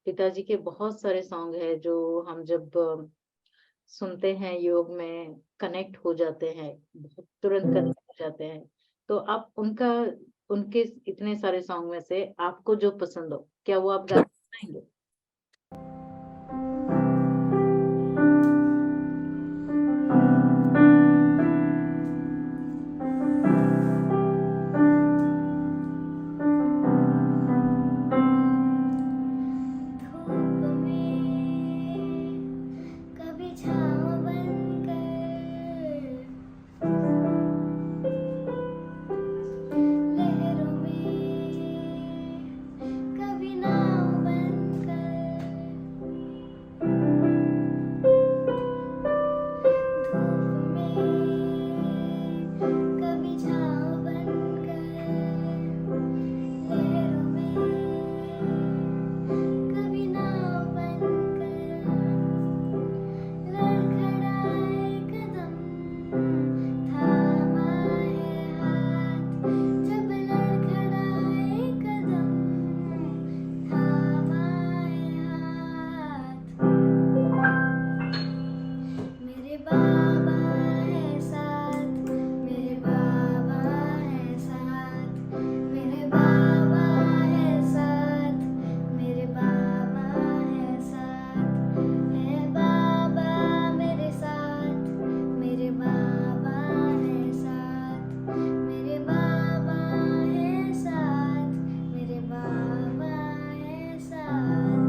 पिताजी के बहुत सारे सॉन्ग है जो हम जब सुनते हैं योग में कनेक्ट हो जाते हैं, बहुत तुरंत कनेक्ट हो जाते हैं। तो आप उनके इतने सारे सॉन्ग में से आपको जो पसंद हो, क्या वो आप गा पाएंगे? धूप में कभी छाँव बनकर, लहरों में कभी नाव बनकर, धूप में कभी छाँव बनकर, लहरों में कभी नाव बनकर, लड़खड़ाए कदम, थामा है हाथ, जब लड़खड़ाए कदम, थामा है हाथ। मेरे बाबा है साथ, मेरे बाबा है साथ, मेरे बाबा है साथ, मेरे बाबा है साथ, है बाबा मेरे साथ, मेरे बाबा है साथ, मेरे बाबा है साथ, मेरे बाबा है साथ।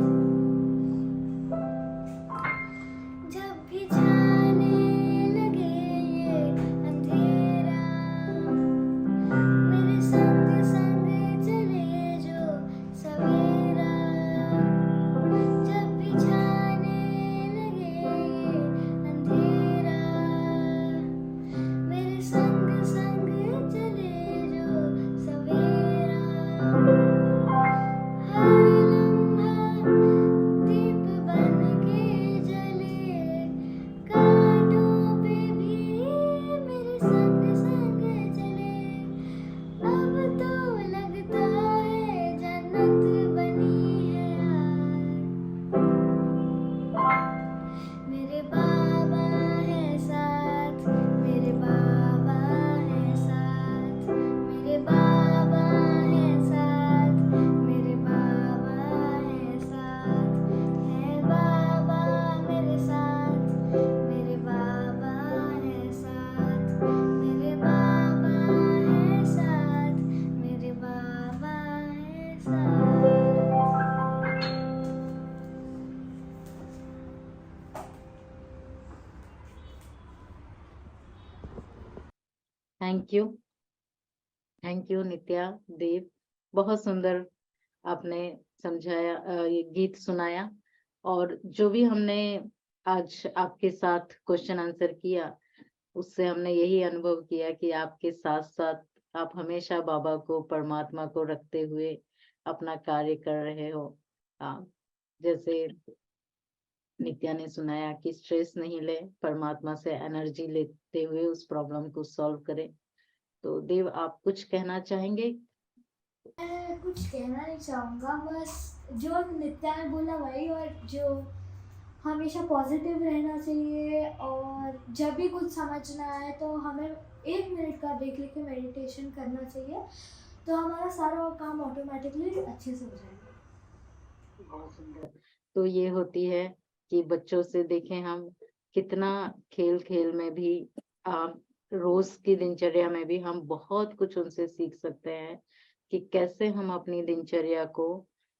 जब भी जाने लगे ये अंधेरा, मेरे संग संग चले जो सवेरा, जब भी जाने लगे ये अंधेरा, मेरे संग संग चले जो सवेरा, हर लम्हा दीप बन के जले, कांटों पे भी मेरे संग संग चले, अब तो लगता है जन्नत बनी है यार। मेरे बाबा है साथ, मेरे बाबा है साथ, मेरे बाबा है साथ, मेरे बाबा है साथ, है बाबा मेरे साथ, मेरे बाबा है साथ, मेरे बाबा है साथ, मेरे बाबा है साथ। थैंक यू नित्या, देव, बहुत सुंदर आपने समझाया, ये गीत सुनाया। और जो भी हमने आज आपके साथ क्वेश्चन आंसर किया, उससे हमने यही अनुभव किया कि आपके साथ साथ आप हमेशा बाबा को, परमात्मा को रखते हुए अपना कार्य कर रहे हो। जैसे नित्या ने सुनाया कि स्ट्रेस नहीं ले, परमात्मा से एनर्जी लेते हुए उस प्रॉब्लम को सॉल्व करें। तो देव, आप कुछ कहना चाहेंगे? मैं कुछ कहना नहीं चाहूँगा, बस जो नित्या ने बोला वही, और जो हमेशा पॉजिटिव रहना चाहिए, और जब भी कुछ समझना है तो हमें 1 मिनट का ब्रेक लेके मेडिटेशन करना चाहिए, तो हमारा सारा काम ऑटोमेटिकली अच्छे से हो जाएगा। बहुत सुंदर। तो ये होती है कि बच्चों से देखें हम कितना खेल खेल में भी, रोज की दिनचर्या में भी हम बहुत कुछ उनसे सीख सकते हैं कि कैसे हम अपनी दिनचर्या को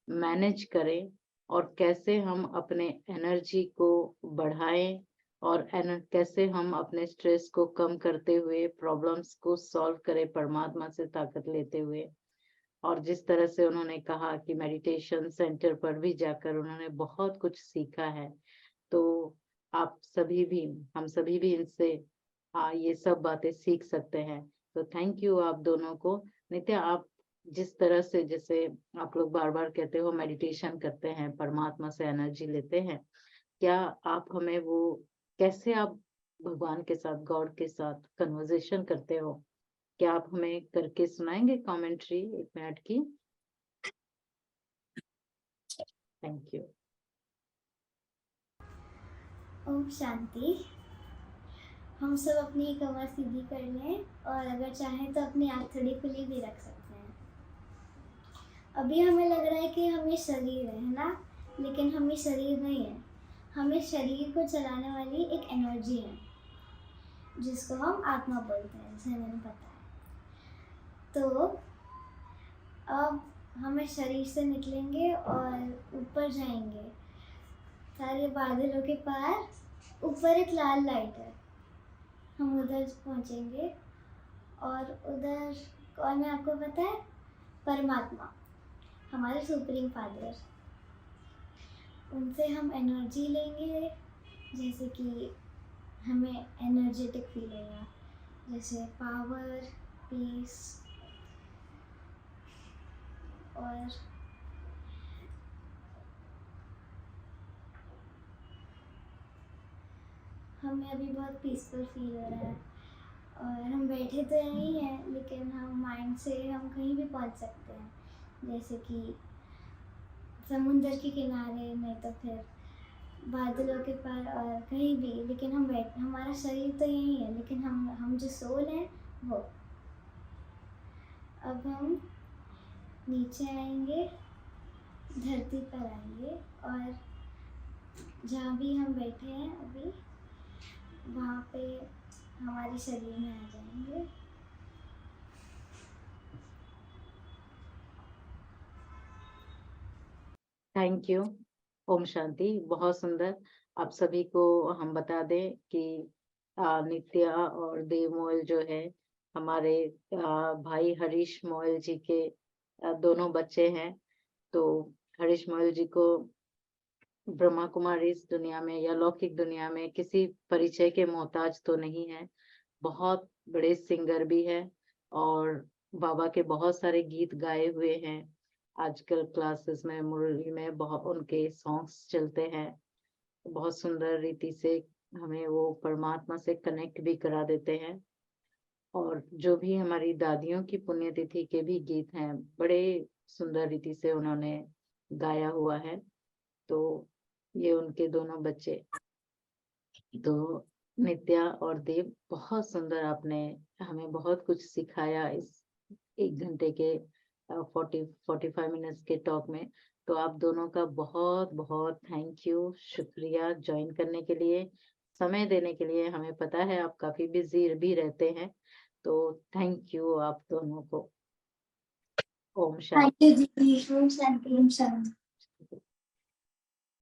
मैनेज करें और कैसे हम अपने एनर्जी को बढ़ाएं और कैसे हम अपने स्ट्रेस को कम करते हुए प्रॉब्लम्स को सॉल्व करें परमात्मा से ताकत लेते हुए। और जिस तरह से उन्होंने कहा कि मेडिटेशन सेंटर पर भी जाकर उन्होंने बहुत कुछ सीखा है, तो आप सभी भी, हम सभी भी इनसे ये सब बातें सीख सकते हैं। तो थैंक यू आप दोनों को। नित्या, आप जिस तरह से, जैसे आप लोग बार बार कहते हो मेडिटेशन करते हैं, परमात्मा से एनर्जी लेते हैं, क्या आप हमें वो, कैसे आप भगवान के साथ, गॉड के साथ कन्वर्सेशन करते हो, क्या आप हमें करके सुनाएंगे कमेंट्री 1 मिनट की? Thank you. ओम शांति। हम सब अपनी कमर सीधी कर लें और अगर चाहें तो अपनी आँख थोड़ी खुली भी रख सकते हैं। अभी हमें लग रहा है कि हम ये शरीर है ना, लेकिन हम ये शरीर नहीं है। हमें शरीर को चलाने वाली एक एनर्जी है जिसको हम आत्मा बोलते हैं, जैसे मैंने बताया। तो अब हमें शरीर से निकलेंगे और ऊपर जाएंगे, सारे बादलों के पार। ऊपर एक लाल लाइट है, हम उधर पहुंचेंगे और उधर कौन है आपको पता है? परमात्मा, हमारे सुप्रीम फादर। उनसे हम एनर्जी लेंगे, जैसे कि हमें एनर्जेटिक फील होगा, जैसे पावर, पीस। और हमें अभी बहुत पीसफुल फील हो रहा है और हम बैठे तो यहीं हैं, लेकिन हम माइंड से हम कहीं भी पहुंच सकते हैं, जैसे कि समुंदर के किनारे, नहीं तो फिर बादलों के पार और कहीं भी। लेकिन हमारा शरीर तो यही है, लेकिन हम जो सोल हैं वो। अब हम नीचे आएंगे, धरती पर आएंगे और जहाँ भी हम बैठे हैं अभी, वहाँ पे हमारे शरीर में आ जाएंगे। Thank you. ओम शांति। बहुत सुंदर। आप सभी को हम बता दें कि नित्या और देव मोयल जो है, हमारे भाई हरीश मोयल जी के दोनों बच्चे हैं। तो हरीश मोयल जी को ब्रह्मा कुमारी इस दुनिया में या लौकिक दुनिया में किसी परिचय के मोहताज तो नहीं है। बहुत बड़े सिंगर भी है और बाबा के बहुत सारे गीत गाए हुए हैं। आजकल क्लासेस में, मुरली में बहुत उनके सॉन्ग्स चलते हैं। बहुत सुंदर रीति से हमें वो परमात्मा से कनेक्ट भी करा देते हैं। और जो भी हमारी दादियों की पुण्यतिथि के भी गीत हैं, बड़े सुंदर रीति से उन्होंने गाया हुआ है। तो ये उनके दोनों बच्चे। तो नित्या और देव, बहुत सुंदर, आपने हमें बहुत कुछ सिखाया इस 1 घंटे के 45 मिनट्स के टॉक में। तो आप दोनों का बहुत बहुत थैंक यू, शुक्रिया ज्वाइन करने के लिए, समय देने के लिए। हमें पता है आप काफी बिजी भी रहते हैं, तो थैंक यू आप दोनों को। ओम शांति। थैंक यू दीदी। ओम शांति। ओम शांति।